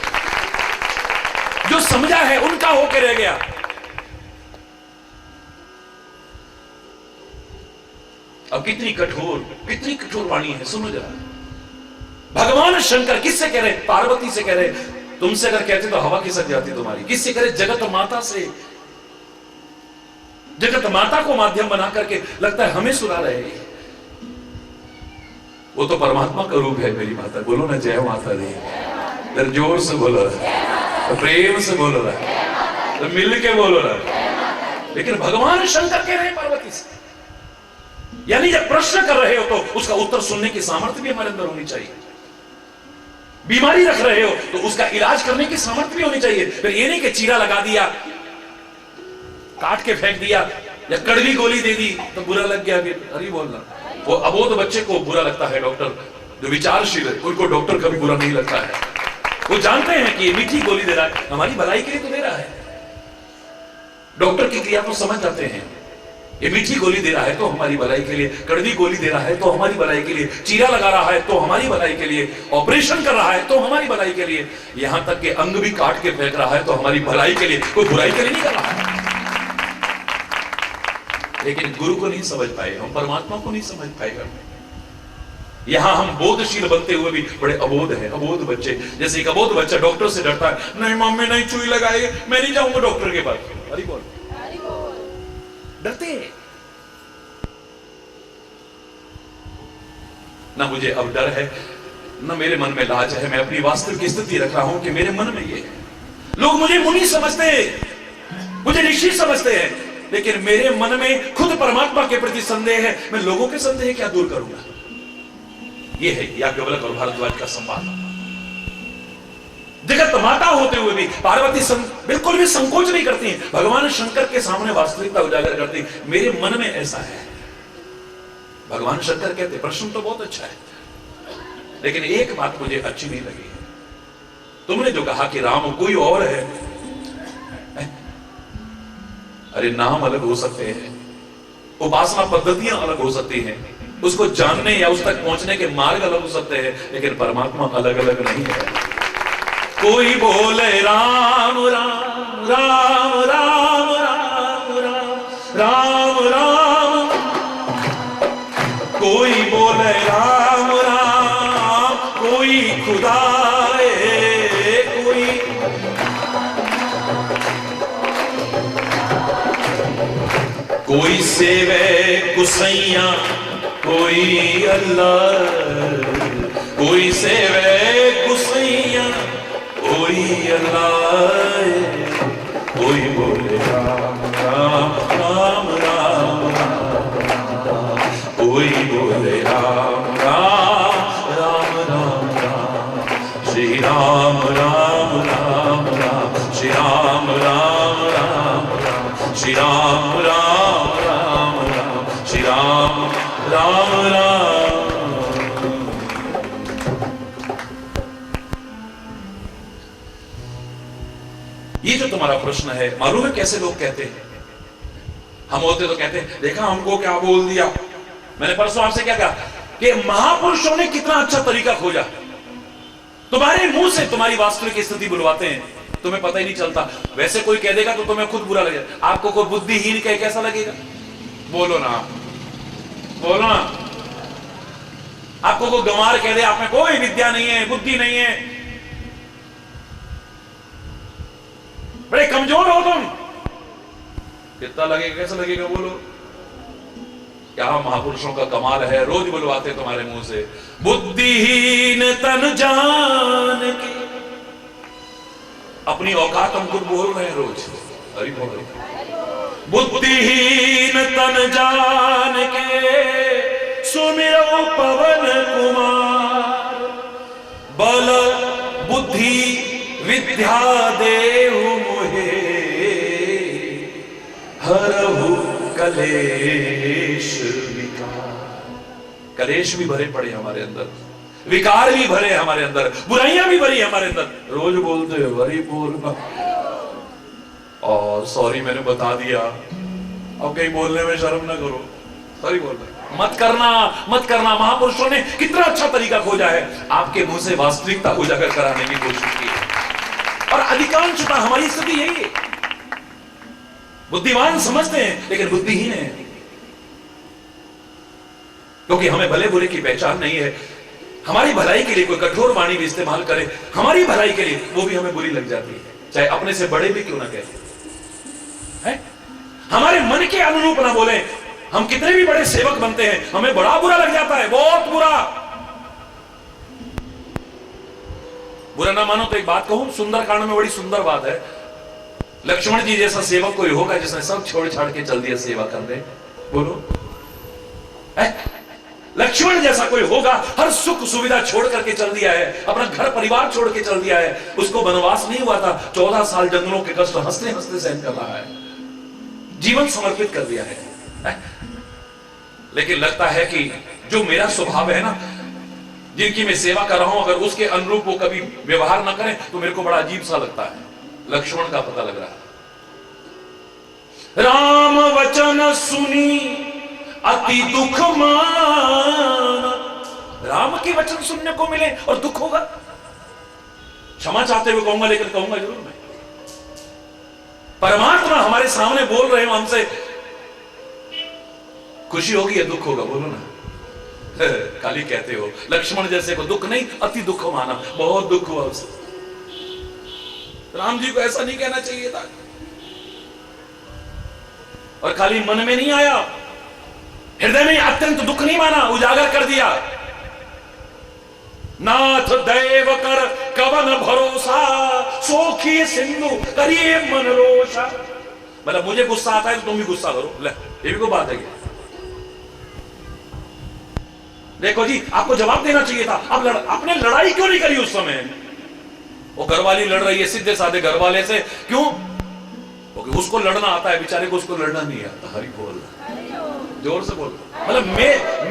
जो समझा है उनका होके रह गया। अब कितनी कठोर वाणी है, सुनो जरा। भगवान शंकर किससे कह रहे? पार्वती से कह रहे। तुमसे अगर कहते तो हवा खिसक जाती तुम्हारी। किससे कह रहे? जगत माता से। जगत माता को माध्यम बना करके लगता है हमें सुना रहे। वो तो परमात्मा का रूप है मेरी माता। बोलो ना जय माता दी, जोर से बोलो ना, प्रेम से बोलो ना, तो मिल के बोलो ना। लेकिन भगवान शंकर कह रहे हैं पार्वती से। यानी जब प्रश्न कर रहे हो तो उसका उत्तर सुनने की सामर्थ्य भी हमारे अंदर होनी चाहिए। बीमारी रख रहे हो तो उसका इलाज करने की सामर्थ्य भी होनी चाहिए। फिर ये नहीं कि चीरा लगा दिया, काट के फेंक दिया, या कड़वी गोली दे दी तो बुरा लग गया। अरे बोलना, वो अबोध बच्चे को बुरा लगता है। डॉक्टर जो विचारशील है उनको डॉक्टर कभी बुरा नहीं लगता है। वो जानते हैं कि ये मीठी गोली दे रहा है, हमारी भलाई के लिए तो दे रहा है। डॉक्टर की क्रिया तो समझ जाते हैं। ये मीठी गोली दे रहा है तो हमारी भलाई के लिए, कड़वी गोली दे रहा है तो हमारी भलाई के लिए, चीरा लगा रहा है तो हमारी भलाई के लिए, ऑपरेशन कर रहा है तो हमारी भलाई के लिए, यहां तक कि अंग भी काट के फेंक रहा है तो हमारी भलाई के लिए, कोई बुराई के लिए नहीं कर रहा है। लेकिन गुरु को नहीं समझ पाए हम, परमात्मा को नहीं समझ पाए हम। यहां हम बोधशील बनते हुए भी बड़े अबोध हैं, अबोध बच्चे। जैसे एक अबोध बच्चा डॉक्टर से डरता है, नहीं मम्मी नहीं सुई लगाएगी, मैं नहीं जाऊंगा डॉक्टर के पास। अरे बोल, डरते हैं ना। मुझे अब डर है ना, मेरे मन में लाज है। मैं अपनी वास्तविक स्थिति रख रहा हूं कि मेरे मन में ये है। लोग मुझे मुनि समझते हैं, मुझे ऋषि समझते हैं, लेकिन मेरे मन में खुद परमात्मा के प्रति संदेह है। मैं लोगों के संदेह क्या दूर करूंगा? ये है याज्ञवल्क्य और भारद्वाज का संवाद। जगत माता होते हुए भी पार्वती बिल्कुल भी संकोच नहीं करती हैं। भगवान शंकर के सामने वास्तविकता उजागर करती। मेरे मन में ऐसा है। भगवान शंकर कहते प्रश्न तो बहुत अच्छा है, लेकिन एक बात मुझे अच्छी नहीं लगी है। तुमने जो कहा कि राम कोई और है। अरे नाम अलग हो सकते हैं, उपासना पद्धतियां अलग हो सकती हैं, उसको जानने या उस तक पहुंचने के मार्ग अलग हो सकते हैं, लेकिन परमात्मा अलग अलग नहीं है। कोई बोले राम राम राम राम राम राम राम राम, कोई बोले राम राम, कोई खुदा है, कोई सेवे कुसैया, कोई अल्लाह, कोई सेवे कुसैया, कोई अल्लाह, कोई बोले राम राम राम राम राम, कोई बोले राम राम राम राम राम, श्री राम राम राम राम, श्री राम राम राम राम, श्री राम राम राम राम, श्री राम राम राम। ये जो तुम्हारा प्रश्न है, मालूम है कैसे लोग कहते हैं? हम होते तो कहते हैं देखा हमको क्या बोल दिया। मैंने परसों आपसे क्या कहा कि महापुरुषों ने कितना अच्छा तरीका खोजा। तुम्हारे मुंह से तुम्हारी वास्तविक स्थिति बुलवाते हैं, तुम्हें पता ही नहीं चलता। वैसे कोई कह देगा तो तुम्हें खुद बुरा लगेगा। आपको कोई बुद्धिहीन कहे कैसा लगेगा? बोलो ना, बोलो ना। आपको कोई गंवार कह दे आप में कोई विद्या नहीं है, बुद्धि नहीं है, बड़े कमजोर हो तुम, कितना लगेगा, कैसा लगेगा? बोलो। क्या महापुरुषों का कमाल है, रोज बुलवाते तुम्हारे मुंह से। बुद्धिहीन तन जान के, अपनी औकात हम खुद बोल रहे हैं रोज। अरे बोल, बुद्धिहीन तन जान के सुमिरो पवन कुमार, बल बुद्धि विद्या देहु मोहे, हरहु कलेश विकार। कलेश भी भरे पड़े हमारे अंदर, विकार भी भरे हमारे अंदर, बुराइयां भी भरी हमारे अंदर। रोज बोलते हो वही बोलना, और सॉरी मैंने बता दिया, अब कहीं बोलने में शर्म ना करो, सॉरी बोल रहे मत करना, मत करना। महापुरुषों ने कितना अच्छा तरीका खोजा है, आपके मुंह से वास्तविकता उजागर कराने की कोशिश की है। और अधिकांशतः हमारी स्थिति यही है, बुद्धिमान समझते हैं लेकिन बुद्धिहीन है, क्योंकि हमें भले बुरे की पहचान नहीं है। हमारी भलाई के लिए कोई कठोर वाणी भी इस्तेमाल करे, हमारी भलाई के लिए, वो भी हमें बुरी लग जाती है, चाहे अपने से बड़े भी क्यों ना कहे। हमारे मन के अनुरूप ना बोले, हम कितने भी बड़े सेवक बनते हैं, हमें बड़ा बुरा लग जाता है, बहुत बुरा। बुरा ना मानो तो एक बात कहूं, सुंदरकांड में बड़ी सुंदर बात है। लक्ष्मण जी जैसा सेवक कोई होगा जिसने सब छोड़ छाड़ के चल दिया सेवा करने? बोलो, लक्ष्मण जैसा कोई होगा, हर सुख सुविधा छोड़ करके चल दिया है, अपना घर परिवार छोड़ के चल दिया है। उसको वनवास नहीं हुआ था, 14 साल जंगलों के कष्ट हंसते हंसते सहन कर रहा है, जीवन समर्पित कर दिया है। लेकिन लगता है कि जो मेरा स्वभाव है ना, जिनकी मैं सेवा कर रहा हूं, अगर उसके अनुरूप वो कभी व्यवहार ना करें तो मेरे को बड़ा अजीब सा लगता है। लक्ष्मण का पता लग रहा है। राम वचन सुनी अति दुख मान, राम के वचन सुनने को मिले और दुख होगा। क्षमा चाहते हुए कहूंगा, लेकिन कहूंगा जरूर मैं। परमात्मा हमारे सामने बोल रहे हो हमसे, खुशी होगी या दुख होगा? बोलो ना। खाली कहते हो। लक्ष्मण जैसे को दुख नहीं, अति दुख माना, बहुत दुख हुआ उसे। राम जी को ऐसा नहीं कहना चाहिए था, और खाली मन में नहीं आया, हृदय में अत्यंत दुख नहीं माना, उजागर कर दिया। नाथ दैव कर कवन भरोसा, सोखी सिंधु करिए मन रोषा। मतलब मुझे गुस्सा आता है तो तुम भी गुस्सा करो, ले ये भी कोई बात है क्या? देखो जी, आपको जवाब देना चाहिए था। आपने लड़ाई क्यों नहीं करी उस समय? वो घरवाली लड़ रही है सीधे साधे घर वाले से, क्यों? क्योंकि उसको लड़ना आता है, बेचारे को उसको लड़ना नहीं आता। हरि बोल, जोर से बोल। मतलब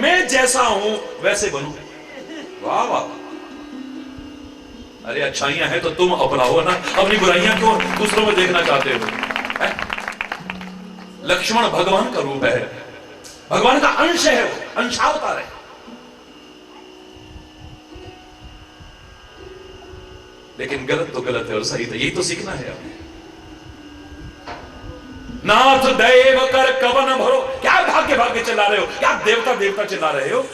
मैं जैसा हूं वैसे बनूं। वाह वाह, अरे अच्छाइयां हैं तो तुम अपनाओ ना, अपनी बुराइयां क्यों दूसरों में देखना चाहते हो? लक्ष्मण भगवान का रूप है, भगवान का अंश है वो। अंशावतार है। लेकिन गलत तो गलत है और सही तो यही तो सीखना है हमें। नाथ दैव कर कवन भरो, क्या भाग्य भाग्य चिल्ला रहे हो, क्या देवता देवता चिल्ला रहे हो।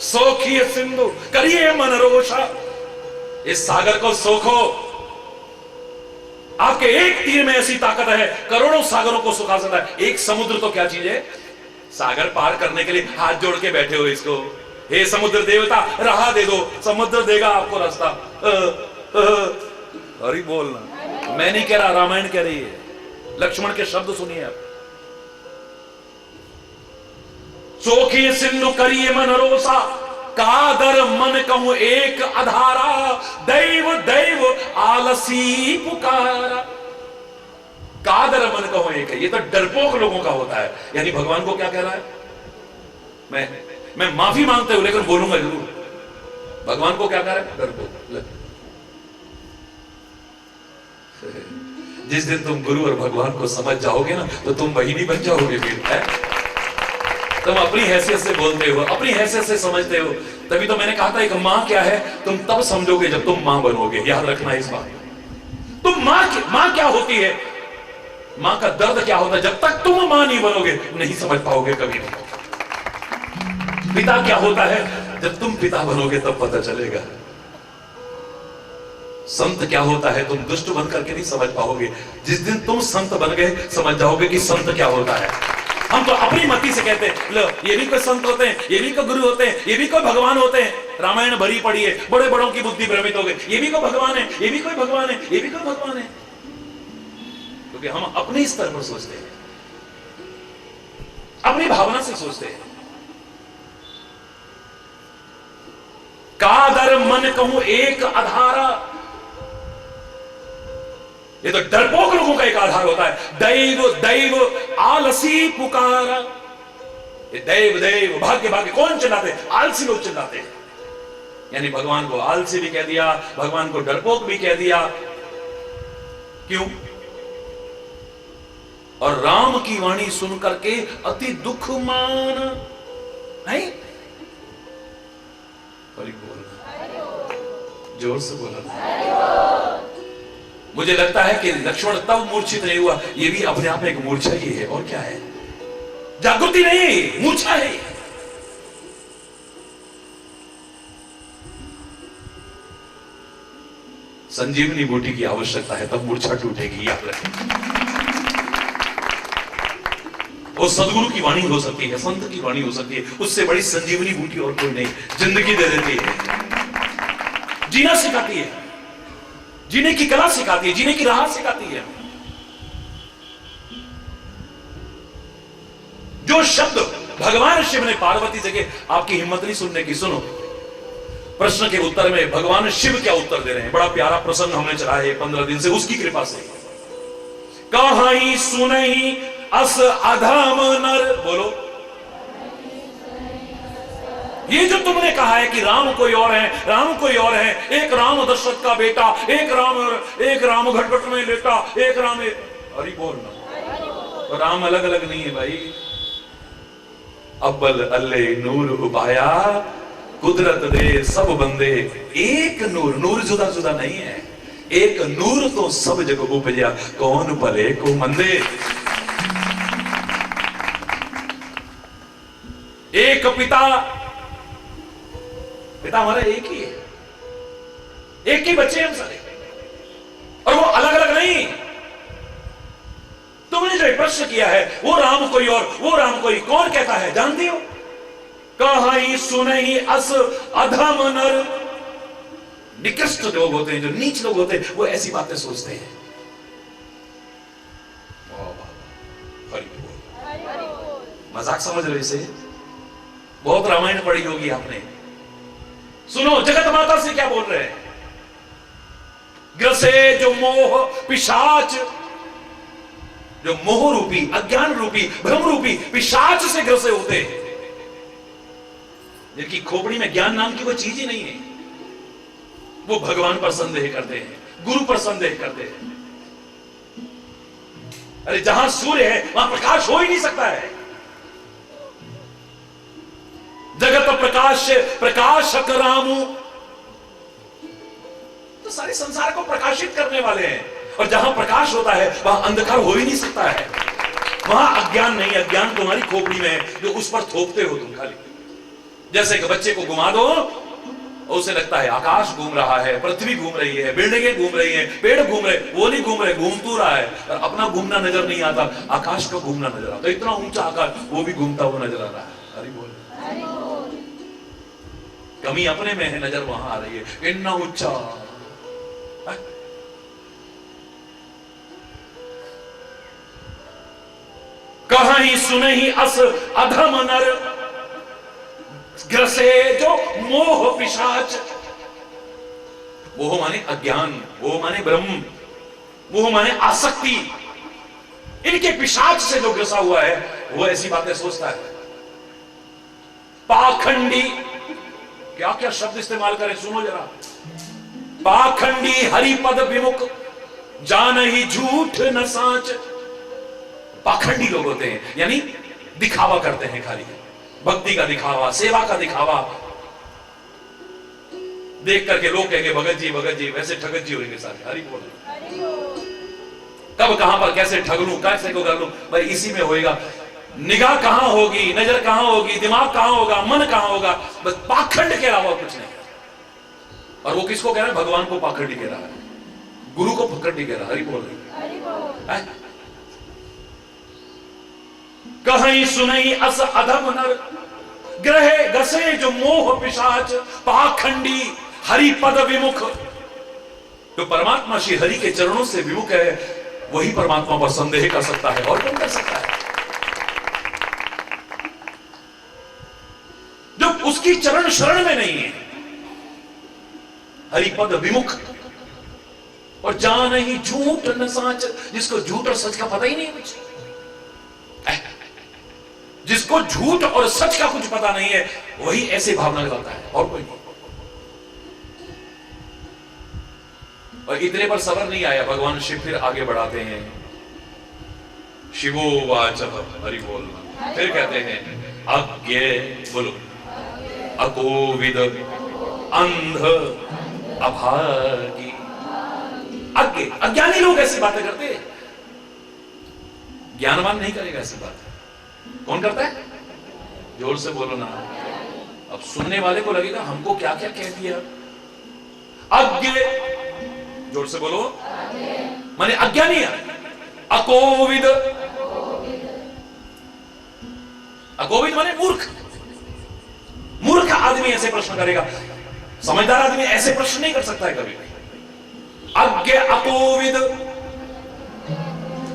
सोखिए सिंधु करिए मन रोषा, इस सागर को सोखो। आपके एक तीर में ऐसी ताकत है, करोड़ों सागरों को सुखा सकता है। एक समुद्र तो क्या चीज है, सागर पार करने के लिए हाथ जोड़ के बैठे हो इसको, हे समुद्र देवता राह दे दो, समुद्र देगा आपको रास्ता। अरे बोलना, मैं नहीं कह रहा, रामायण कह रही है। लक्ष्मण के शब्द सुनिए आप। सोखिए सिंधु करिए मन रोसा, कादर मन कहूं एक अधारा, दैव दैव आलसी पुकारा। कादर मन कहूं एक है, ये तो डरपोक लोगों का होता है। यानी भगवान को क्या कह रहा है, मैं माफी मांगते हुए लेकिन बोलूंगा जरूर। भगवान को क्या कह रहा है, डरपोक। जिस दिन तुम गुरु और भगवान को समझ जाओगे ना, तो तुम वही नहीं बन जाओगे फिर है? तुम अपनी हैसियत से बोलते हो, अपनी हैसियत से समझते हो। तभी तो मैंने कहा था, एक मां क्या है तुम तब समझोगे जब तुम मां बनोगे। याद रखना इस बात। तुम मां क्या होती है, मां का दर्द क्या होता है, जब तक तुम मां नहीं बनोगे नहीं समझ पाओगे कभी भी। पिता क्या होता है, जब तुम पिता बनोगे तब पता चलेगा। संत क्या होता है, तुम दुष्ट बन करके नहीं समझ पाओगे। जिस दिन तुम संत बन गए समझ जाओगे कि संत क्या होता है। हम तो अपनी मति से कहते हैं, लो ये भी कोई संत होते हैं, ये भी कोई गुरु होते हैं, ये भी कोई भगवान होते हैं। रामायण भरी पड़ी है, बड़े बड़ों की बुद्धि भ्रमित हो गई, ये भी कोई भगवान है, ये भी कोई भगवान है, ये भी कोई भगवान है। क्योंकि हम अपने स्तर पर सोचते हैं, अपनी भावना से सोचते हैं। कादर मन कहूं एक आधारा, ये तो डरपोक लोगों का एक आधार होता है। दैव दैव आलसी पुकारा, ये दैव दैव भाग्य भाग्य कौन चिल्लाते, आलसी लोग चिल्लाते हैं। यानी भगवान को आलसी भी कह दिया, भगवान को डरपोक भी कह दिया। क्यों? और राम की वाणी सुन करके अति दुख मान नहीं। बोलना जोर से बोलना। मुझे लगता है कि लक्ष्मण तब मूर्छित नहीं हुआ, ये भी अपने आप में एक मूर्छा ही है। और क्या है, जागृति नहीं, मूर्छा है। संजीवनी बूटी की आवश्यकता है, तब मूर्छा टूटेगी। याद रखें, वो सदगुरु की वाणी हो सकती है, संत की वाणी हो सकती है, उससे बड़ी संजीवनी बूटी और कोई नहीं। जिंदगी दे देती है, जीना सिखाती है, जीने की कला सिखाती है, जीने की राह सिखाती है। जो शब्द भगवान शिव ने पार्वती से कहे, आपकी हिम्मत नहीं सुनने की, सुनो। प्रश्न के उत्तर में भगवान शिव क्या उत्तर दे रहे हैं। बड़ा प्यारा प्रसंग हमने चलाया है 15 दिन से, उसकी कृपा से। कहाई सुनहि अस अधम नर, बोलो। ये जो तुमने कहा है कि राम कोई और है, राम कोई और है, एक राम दशरथ का बेटा, एक राम घटघट में लेटा, एक राम, अरे बोलना, तो राम अलग अलग नहीं है भाई। अब्बल अल्ले नूर उपाया, कुदरत दे सब बंदे एक नूर। नूर जुदा जुदा नहीं है, एक नूर तो सब जग उपजा, कौन भले को मंदे। एक पिता, पिता हमारा एक ही है, एक ही बच्चे हम सारे, और वो अलग अलग नहीं। तुमने जो प्रश्न किया है, वो राम कोई और, वो राम कोई, कौन कहता है जानती हो? कहाई सुनहि अस अधम नर। निकृष्ट लोग होते हैं, जो नीच लोग होते हैं, वो ऐसी बातें सोचते हैं। मजाक समझ रहे इसे? बहुत रामायण पढ़ी होगी आपने। सुनो, जगत माता से क्या बोल रहे हैं। ग्रसे जो मोह पिशाच, जो मोह रूपी, अज्ञान रूपी, भ्रम रूपी पिशाच से ग्रसे होते हैं, जिनकी खोपड़ी में ज्ञान नाम की वो चीज ही नहीं है, वो भगवान पर संदेह करते हैं, गुरु पर संदेह करते हैं। अरे जहां सूर्य है वहां प्रकाश हो ही नहीं सकता है। जगत प्रकाश प्रकाशक रामू, तो सारे संसार को प्रकाशित करने वाले हैं। और जहां प्रकाश होता है वहां अंधकार हो ही नहीं सकता है। वहां अज्ञान नहीं, अज्ञान तुम्हारी खोपड़ी में है जो उस पर थोपते हो तुम खाली। जैसे कि बच्चे को घुमा दो और उसे लगता है आकाश घूम रहा है, पृथ्वी घूम रही है, बिल्डिंगें घूम रही हैं, पेड़ घूम रहे, वो नहीं घूम रहे, घूम तू रहा है। और अपना घूमना नजर नहीं आता, आकाश का घूमना नजर आता। इतना ऊंचा आकाश वो भी घूमता हुआ नजर आ रहा है। हरि बोल। कमी अपने में है, नजर वहां आ रही है। इतना ऊंचा कहीं सुनहि अस अधम नर, ग्रसे जो मोह पिशाच। मोह माने अज्ञान, मोह माने ब्रह्म, मोह माने आसक्ति। इनके पिशाच से जो ग्रसा हुआ है वो ऐसी बातें सोचता है। पाखंडी, क्या क्या शब्द इस्तेमाल करें सुनो जरा। पाखंडी हरिपद विमुख, जान ही झूठ न साच। पाखंडी लोग होते हैं, यानी दिखावा करते हैं, खाली भक्ति का दिखावा, सेवा का दिखावा। देख करके लोग कहेंगे भगत जी, वैसे ठगत जी होंगे सारे। हरि बोल। कब कहां पर कैसे ठग लूं, कैसे को कर लूं, भाई इसी में होएगा। निगाह कहां होगी, नजर कहां होगी, दिमाग कहां होगा, मन कहां होगा, बस पाखंड के अलावा कुछ नहीं। और वो किसको कह रहा है? भगवान को पाखंडी कह रहा है, गुरु को पाखंडी कह रहा है। हरि बोल। कहीं सुनई अस अधम नर, ग्रहे गसे जो मोह पिशाच। पाखंडी हरिपद विमुख, जो परमात्मा श्री हरि के चरणों से विमुख है वही परमात्मा पर संदेह कर सकता है, और कौन कर सकता है? जो उसकी चरण शरण में नहीं है। हरिपद विमुख। और जान ही झूठ न साच, जिसको झूठ और सच का पता ही नहीं कुछ। जिसको झूठ और सच का कुछ पता नहीं है वही ऐसे भावना करता है, और कोई नहीं। और इतने पर सबर नहीं आया, भगवान शिव फिर आगे बढ़ाते हैं। शिवो वाच, हरि बोल। फिर कहते हैं अज्ञे, बोलो, अकोविद अंध अभागी। अज्ञे, अज्ञानी लोग ऐसी बातें करते हैं, ज्ञानवान नहीं करेगा ऐसी बात। कौन करता है? जोर से बोलो ना, अब सुनने वाले को लगेगा हमको क्या क्या कह दिया। अज्ञ, जोर से बोलो, माने अज्ञानी है। अकोविद, अकोविद माने मूर्ख। मूर्ख आदमी ऐसे प्रश्न करेगा, समझदार आदमी ऐसे प्रश्न नहीं कर सकता है कभी भी। अज्ञ अकोविद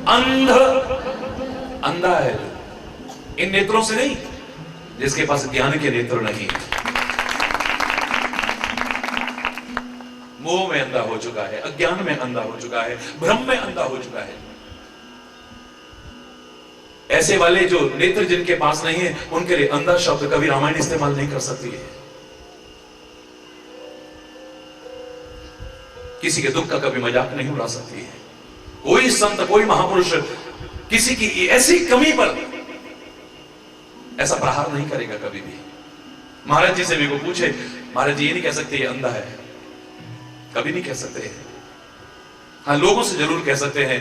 अंध, अंधा है इन नेत्रों से नहीं, जिसके पास ज्ञान के नेत्र नहीं। मोह में अंधा हो चुका है, अज्ञान में अंधा हो चुका है, भ्रम में अंधा हो चुका है। ऐसे वाले जो नेत्र जिनके पास नहीं है उनके लिए अंधा शब्द कभी रामायण इस्तेमाल नहीं कर सकती है। किसी के दुख का कभी मजाक नहीं उड़ा सकती है। कोई संत, कोई महापुरुष किसी की ऐसी कमी पर ऐसा प्रहार नहीं करेगा कभी भी। महाराज जी से भी को पूछे, महाराज जी ये नहीं कह सकते ये अंधा है, कभी नहीं कह सकते। हाँ, लोगों से जरूर कह सकते हैं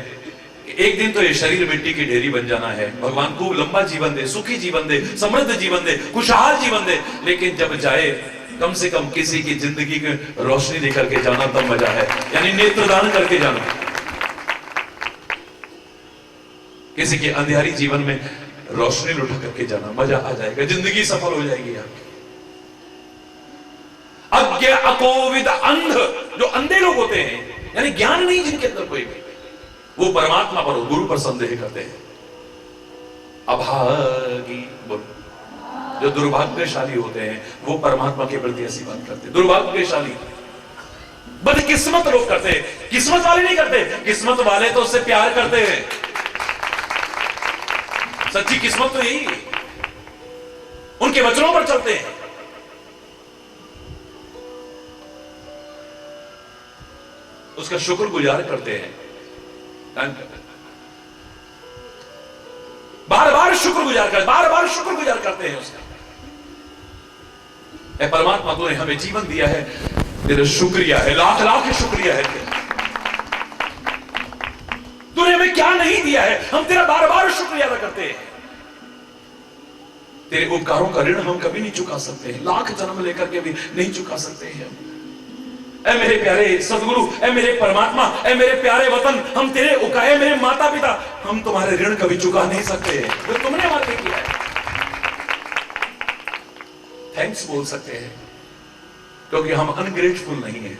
एक दिन तो ये शरीर मिट्टी की ढेरी बन जाना है, भगवान खूब लंबा जीवन दे, सुखी जीवन दे, समृद्ध जीवन दे, खुशहाल जीवन दे। लेकिन जब जाए कम से कम किसी की जिंदगी में रोशनी लेकर के जाना तब मजा है, यानी नेत्रदान करके जाना। किसी के अंधियारी जीवन में रोशनी लुटा करके जाना, मजा आ जाएगा, जिंदगी सफल हो जाएगी आपकी। अज्ञ अकोविद अंध, जो अंधे लोग होते हैं, यानी ज्ञान नहीं जिनके अंदर कोई भी, वो परमात्मा पर, गुरु पर संदेह करते हैं। अभागी, बोलो, जो दुर्भाग्यशाली होते हैं वो परमात्मा के प्रति ऐसी बात करते हैं। दुर्भाग्यशाली, बदकिस्मत लोग करते हैं, किस्मत वाले नहीं करते। किस्मत वाले तो उससे प्यार करते हैं। सच्ची किस्मत तो यही है, उनके वचनों पर चलते हैं। उसका शुक्रगुजार करते हैं, बार बार शुक्रगुजार करते हैं उसका। ऐ परमात्मा तूने हमें जीवन दिया है, तेरा शुक्रिया है, लाख लाख शुक्रिया है। तूने हमें क्या नहीं दिया है, हम तेरा बार बार शुक्रिया अदा करते हैं। तेरे उपकारों का ऋण हम कभी नहीं चुका सकते हैं, लाख जन्म लेकर के भी नहीं चुका सकते हैं। ऐ मेरे प्यारे सदगुरु, ऐ मेरे परमात्मा, ऐ मेरे प्यारे वतन, हम तेरे उकाए, मेरे माता पिता, हम तुम्हारे ऋण कभी चुका नहीं सकते हैं जो तुमने हमारे लिए किया है। थैंक्स बोल सकते हैं क्योंकि हम अनग्रेटफुल नहीं है,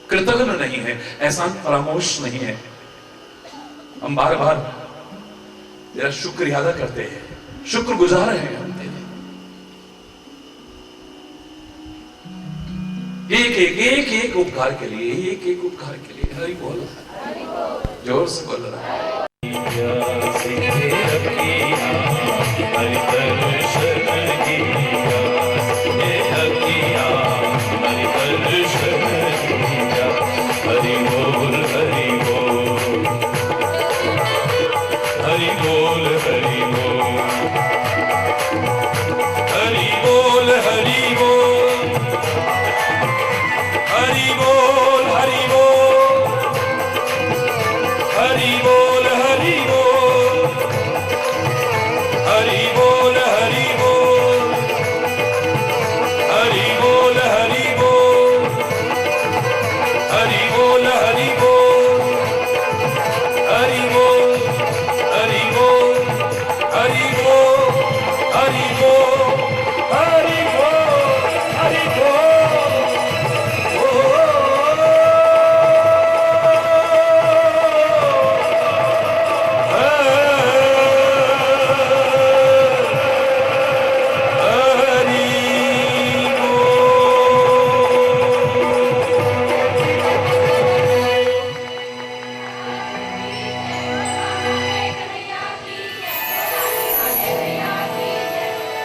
कृतज्ञ नहीं है, एहसान फरामोश नहीं है। हम बार बार तेरा शुक्रिया अदा करते हैं, शुक्रगुजार हैं हम तेरे। एक एक उपकार के लिए, एक एक उपकार के लिए हरि बोल, जोर से बोल रहा है।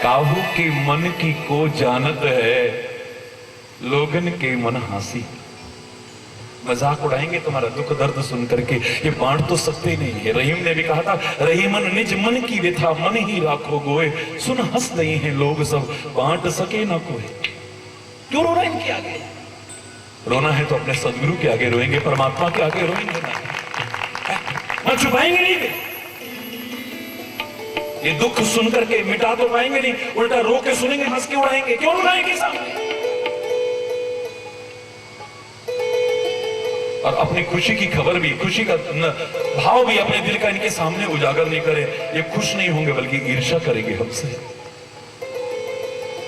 काहू के मन की को जानत है, लोगन के मन हासी। मजाक उड़ाएंगे तुम्हारा दुख दर्द सुन करके, ये बांट तो सकते नहीं है। रहीम ने भी कहा था, रहीमन निज मन की व्यथा मन ही राखो गोए, सुन हंस नहीं है लोग सब बांट सके ना कोई। क्यों रो रहे हैं इनके आगे? रोना है तो अपने सदगुरु के आगे रोएंगे, परमात्मा के आगे रोएंगे ना, छुपाएंगे नहीं। ये दुख सुन करके मिटा तो पाएंगे नहीं, उल्टा रो के सुनेंगे, हंस के उड़ाएंगे। क्यों उड़ाएंगे सामने? और अपनी खुशी की खबर भी, खुशी का भाव भी अपने दिल का इनके सामने उजागर नहीं करे। ये खुश नहीं होंगे बल्कि ईर्ष्या करेंगे हमसे।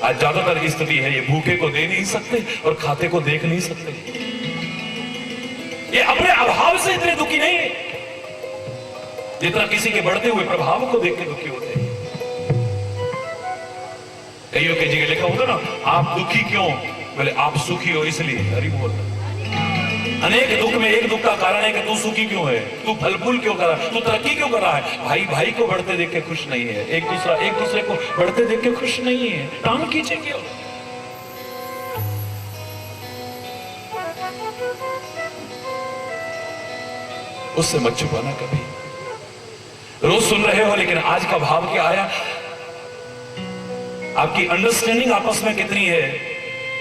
आज ज्यादातर स्थिति है, ये भूखे को दे नहीं सकते और खाते को देख नहीं सकते। ये अपने अभाव से इतने दुखी नहीं है जितना किसी के बढ़ते हुए प्रभाव को देख के दुखी होते हैं। कईयों के जगह लिखा होता ना, आप दुखी क्यों? बोले आप सुखी हो इसलिए। हरि बोल। अनेक दुख में एक दुख का कारण है कि तू सुखी क्यों है, तू फल फूल क्यों कर रहा है, तू तरक्की क्यों कर रहा है। भाई भाई को बढ़ते देख के खुश नहीं है, एक दूसरे को बढ़ते देख के खुश नहीं है। टांग खींचे क्यों? उससे मत छुपाना कभी। रोज सुन रहे हो, लेकिन आज का भाव क्या आया? आपकी अंडरस्टैंडिंग आपस में कितनी है,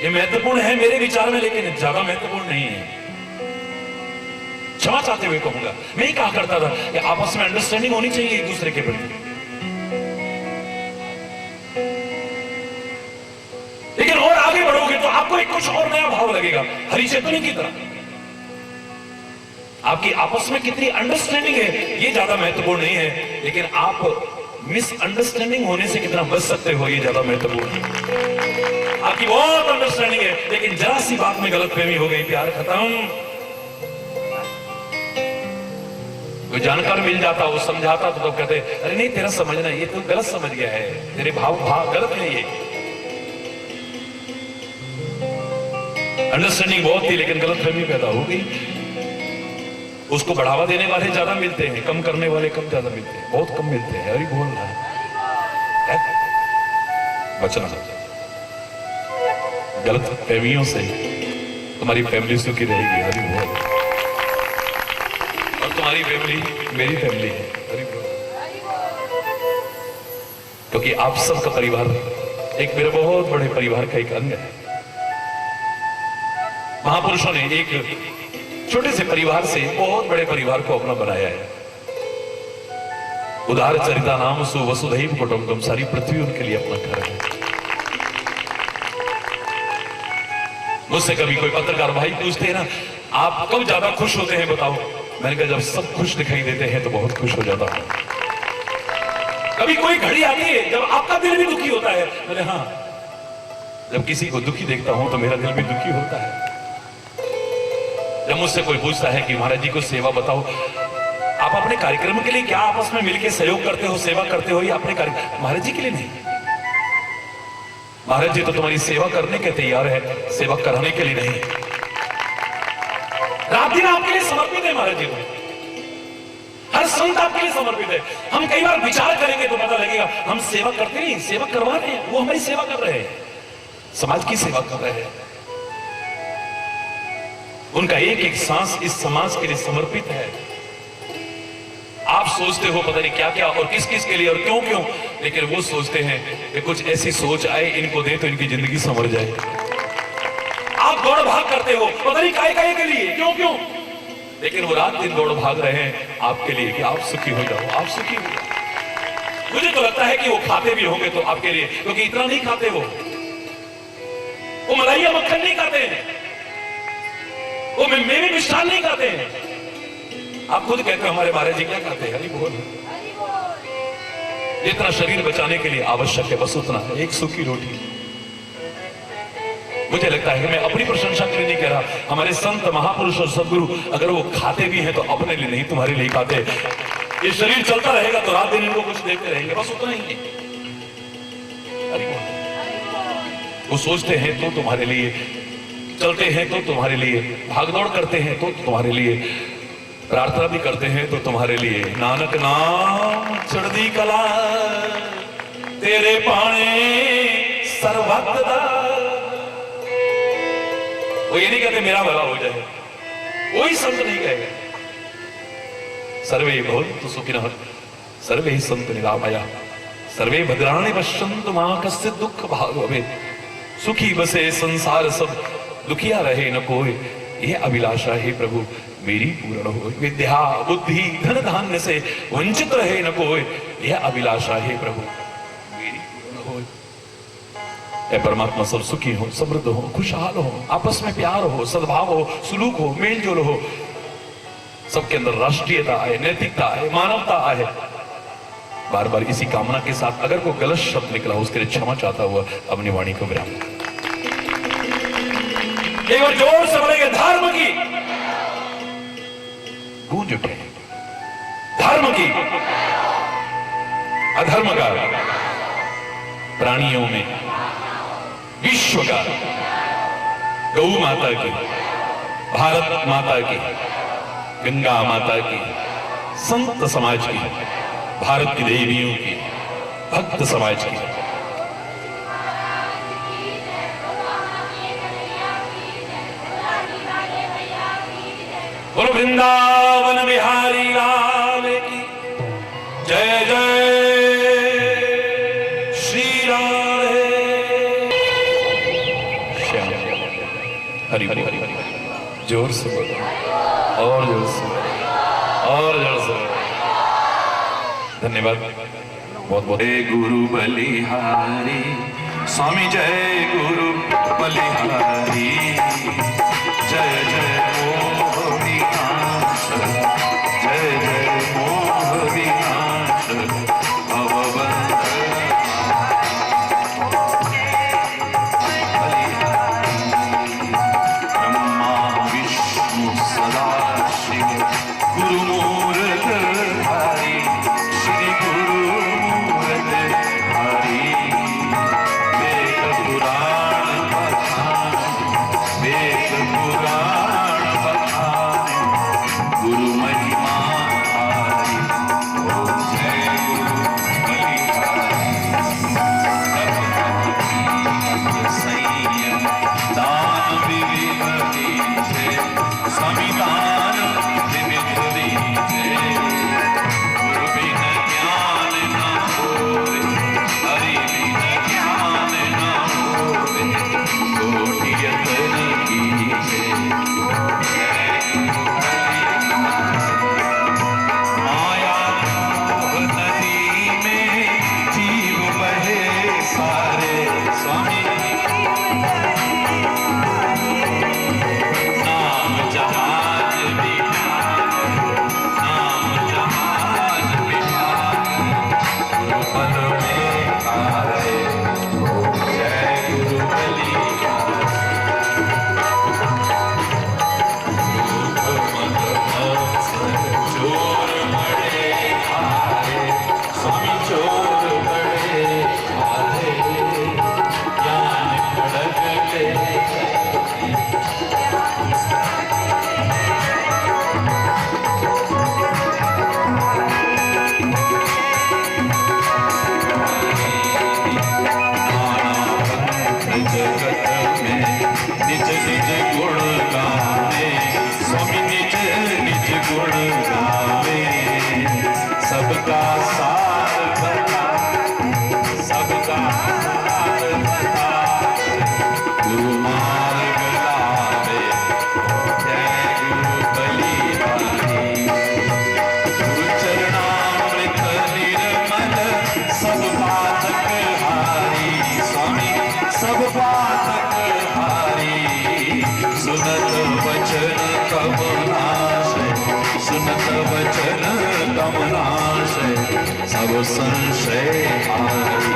ये महत्वपूर्ण है मेरे विचार में, लेकिन ज्यादा महत्वपूर्ण नहीं है। क्षमा चाहते हुए कहूंगा, मैं ही कहा करता था कि आपस में अंडरस्टैंडिंग होनी चाहिए एक दूसरे के प्रति, लेकिन और आगे बढ़ोगे तो आपको एक कुछ और नया भाव लगेगा, हरि चेतनी की तरह। आपकी आपस में कितनी अंडरस्टैंडिंग है ये ज्यादा महत्वपूर्ण नहीं है, लेकिन आप मिसअंडरस्टैंडिंग होने से कितना बच सकते हो ये ज्यादा महत्वपूर्ण है। आपकी बहुत अंडरस्टैंडिंग है, लेकिन जरा सी बात में गलतफहमी हो गई, प्यार खत्म। कोई जानकार मिल जाता, वो समझाता तो कहते अरे नहीं तेरा समझना, ये तो गलत समझ गया है, तेरे भाव गलत है। ये अंडरस्टैंडिंग बहुत थी, लेकिन गलतफहमी पैदा हो गई। उसको बढ़ावा देने वाले ज्यादा मिलते हैं, कम करने वाले कम ज्यादा मिलते हैं, बहुत कम मिलते हैं। हरि बोल रहा है। बचना गलत फहमियों से, तुम्हारी फैमिली सुखी रहेगी। हरि बोल। और तुम्हारी फैमिली मेरी फैमिली है। हरि बोल। क्योंकि आप सबका परिवार एक मेरे बहुत बड़े परिवार का एक अंग है। महापुरुषों ने एक छोटे से परिवार से बहुत बड़े परिवार को अपना बनाया है। उदार चरिता नाम सु वसुधैव कुटुंबकम, सारी पृथ्वी उनके लिए अपना घर है। मुझसे कभी कोई पत्रकार भाई पूछते हैं ना, आप कब ज्यादा खुश होते हैं बताओ? मैंने कहा जब सब खुश दिखाई देते हैं तो बहुत खुश हो जाता हूं। कभी कोई घड़ी आती है जब आपका दिल भी दुखी होता है? मैंने हाँ, जब किसी को दुखी देखता हूं तो मेरा दिल भी दुखी होता है। जब मुझसे कोई पूछता है कि महाराज जी को सेवा बताओ, आप अपने कार्यक्रम के लिए क्या आपस में मिलकर सहयोग करते हो, सेवा करते हो, या अपने कार्यक्रम? महाराज जी के लिए नहीं, महाराज जी तो तुम्हारी सेवा करने के तैयार है, सेवा कराने के लिए नहीं। रात दिन आपके लिए समर्पित है महाराज जी को, हर संत आपके लिए समर्पित है। हम कई बार विचार करेंगे तो पता लगेगा हम सेवा करते नहीं, सेवा करवा रहे हैं, वो हमारी सेवा कर रहे हैं, समाज की सेवा कर रहे हैं। उनका एक एक सांस इस समाज के लिए समर्पित है। आप सोचते हो पता नहीं क्या क्या और किस किस के लिए और क्यों क्यों, लेकिन वो सोचते हैं कि कुछ ऐसी सोच आए, इनको दे तो इनकी जिंदगी संवर जाए। आप दौड़ भाग करते हो पता नहीं काय के लिए, क्यों क्यों, लेकिन वो रात दिन दौड़ भाग रहे हैं आपके लिए कि आप सुखी हो जाओ, आप सुखी हो जाओ। मुझे तो लगता है कि वो खाते भी होंगे तो आपके लिए, क्योंकि इतना नहीं खाते वो मलाई मक्खन नहीं खाते हैं, वो मेवे मिष्ठान नहीं खाते हैं। आप खुद कहते हो हमारे महाराज जी क्या खाते हैं? हरि बोल। जितना शरीर बचाने के लिए आवश्यक है बस उतना है, एक सूखी रोटी। मुझे लगता है मैं अपनी प्रशंसा के लिए नहीं कह रहा, हमारे संत महापुरुष और सदगुरु अगर वो खाते भी हैं तो अपने लिए नहीं, तुम्हारे लिए खाते। ये शरीर चलता रहेगा तो रात दिन इनको कुछ देते रहेंगे, बस उतना ही है। हरि बोल। वो सोचते हैं तो तुम्हारे लिए, चलते हैं तो तुम्हारे लिए, भागदौड़ करते हैं तो तुम्हारे लिए, प्रार्थना भी करते हैं तो तुम्हारे लिए। नानक नाम चढ़दी कला तेरे पाने सर्वत्र दा। वो ये नहीं कहते मेरा भला हो जाए, कोई संत नहीं कहेगा। सर्वे भवन्तु सुखिनः सर्वे सन्तु निरामया सर्वे भद्राणि पश्यन्तु मा कश्चित् दुःख भाग् भवेत्। सुखी बसे संसार सब दुखिया रहे न कोई, यह अभिलाषा है प्रभु मेरी पूर्ण हो। विद्या बुद्धि धन धान्य से वंचित रहे न कोई, यह अभिलाषा है प्रभु मेरी पूर्ण हो। ऐ परमात्मा सब सुखी हो, समृद्ध हो, खुशहाल हो, आपस में प्यार हो, सद्भाव हो, सुलूक हो, मेल जोल हो, सबके अंदर राष्ट्रीयता आए, नैतिकता आए, मानवता आए। बार बार इसी कामना के साथ अगर कोई गलत शब्द निकला उसके लिए क्षमा चाहता हुआ अपनी वाणी को विराम। एक बार जोर से बोलेंगे धर्म की गूंज उठे, धर्म की, अधर्म का, प्राणियों में, विश्व का, गौ माता की, भारत माता की, गंगा माता की, संत समाज की, भारत की देवियों की, भक्त समाज की। बोलो वृंदावन बिहारी लाल की जय जय श्री राधे श्याम। हरि हरि जोर से बोलो, और जोर से, और जोर से। धन्यवाद बहुत बहुत। जय गुरु बलिहारी स्वामी, जय गुरु बलिहारी, जय जय मोह विनाश, जय जय मोह विनाश भवबंध ब्रह्मा विष्णु सदा शिव गुरु मूर्त हरि, श्री गुरु मूर्त हरि। वेद पुराण पठान, वेद पुराण निज गुण गावे सबका सार बता सबका सार बता गुरु मार्ग लावे जय गुरु बलिहारी गुरु चरणामृत निर्मल सब पातक हारी स्वामी सब पातक हारी सुनत वचन तब नाशय सुनत वचन तब नाशय सब संशय हारी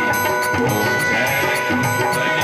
ओम जय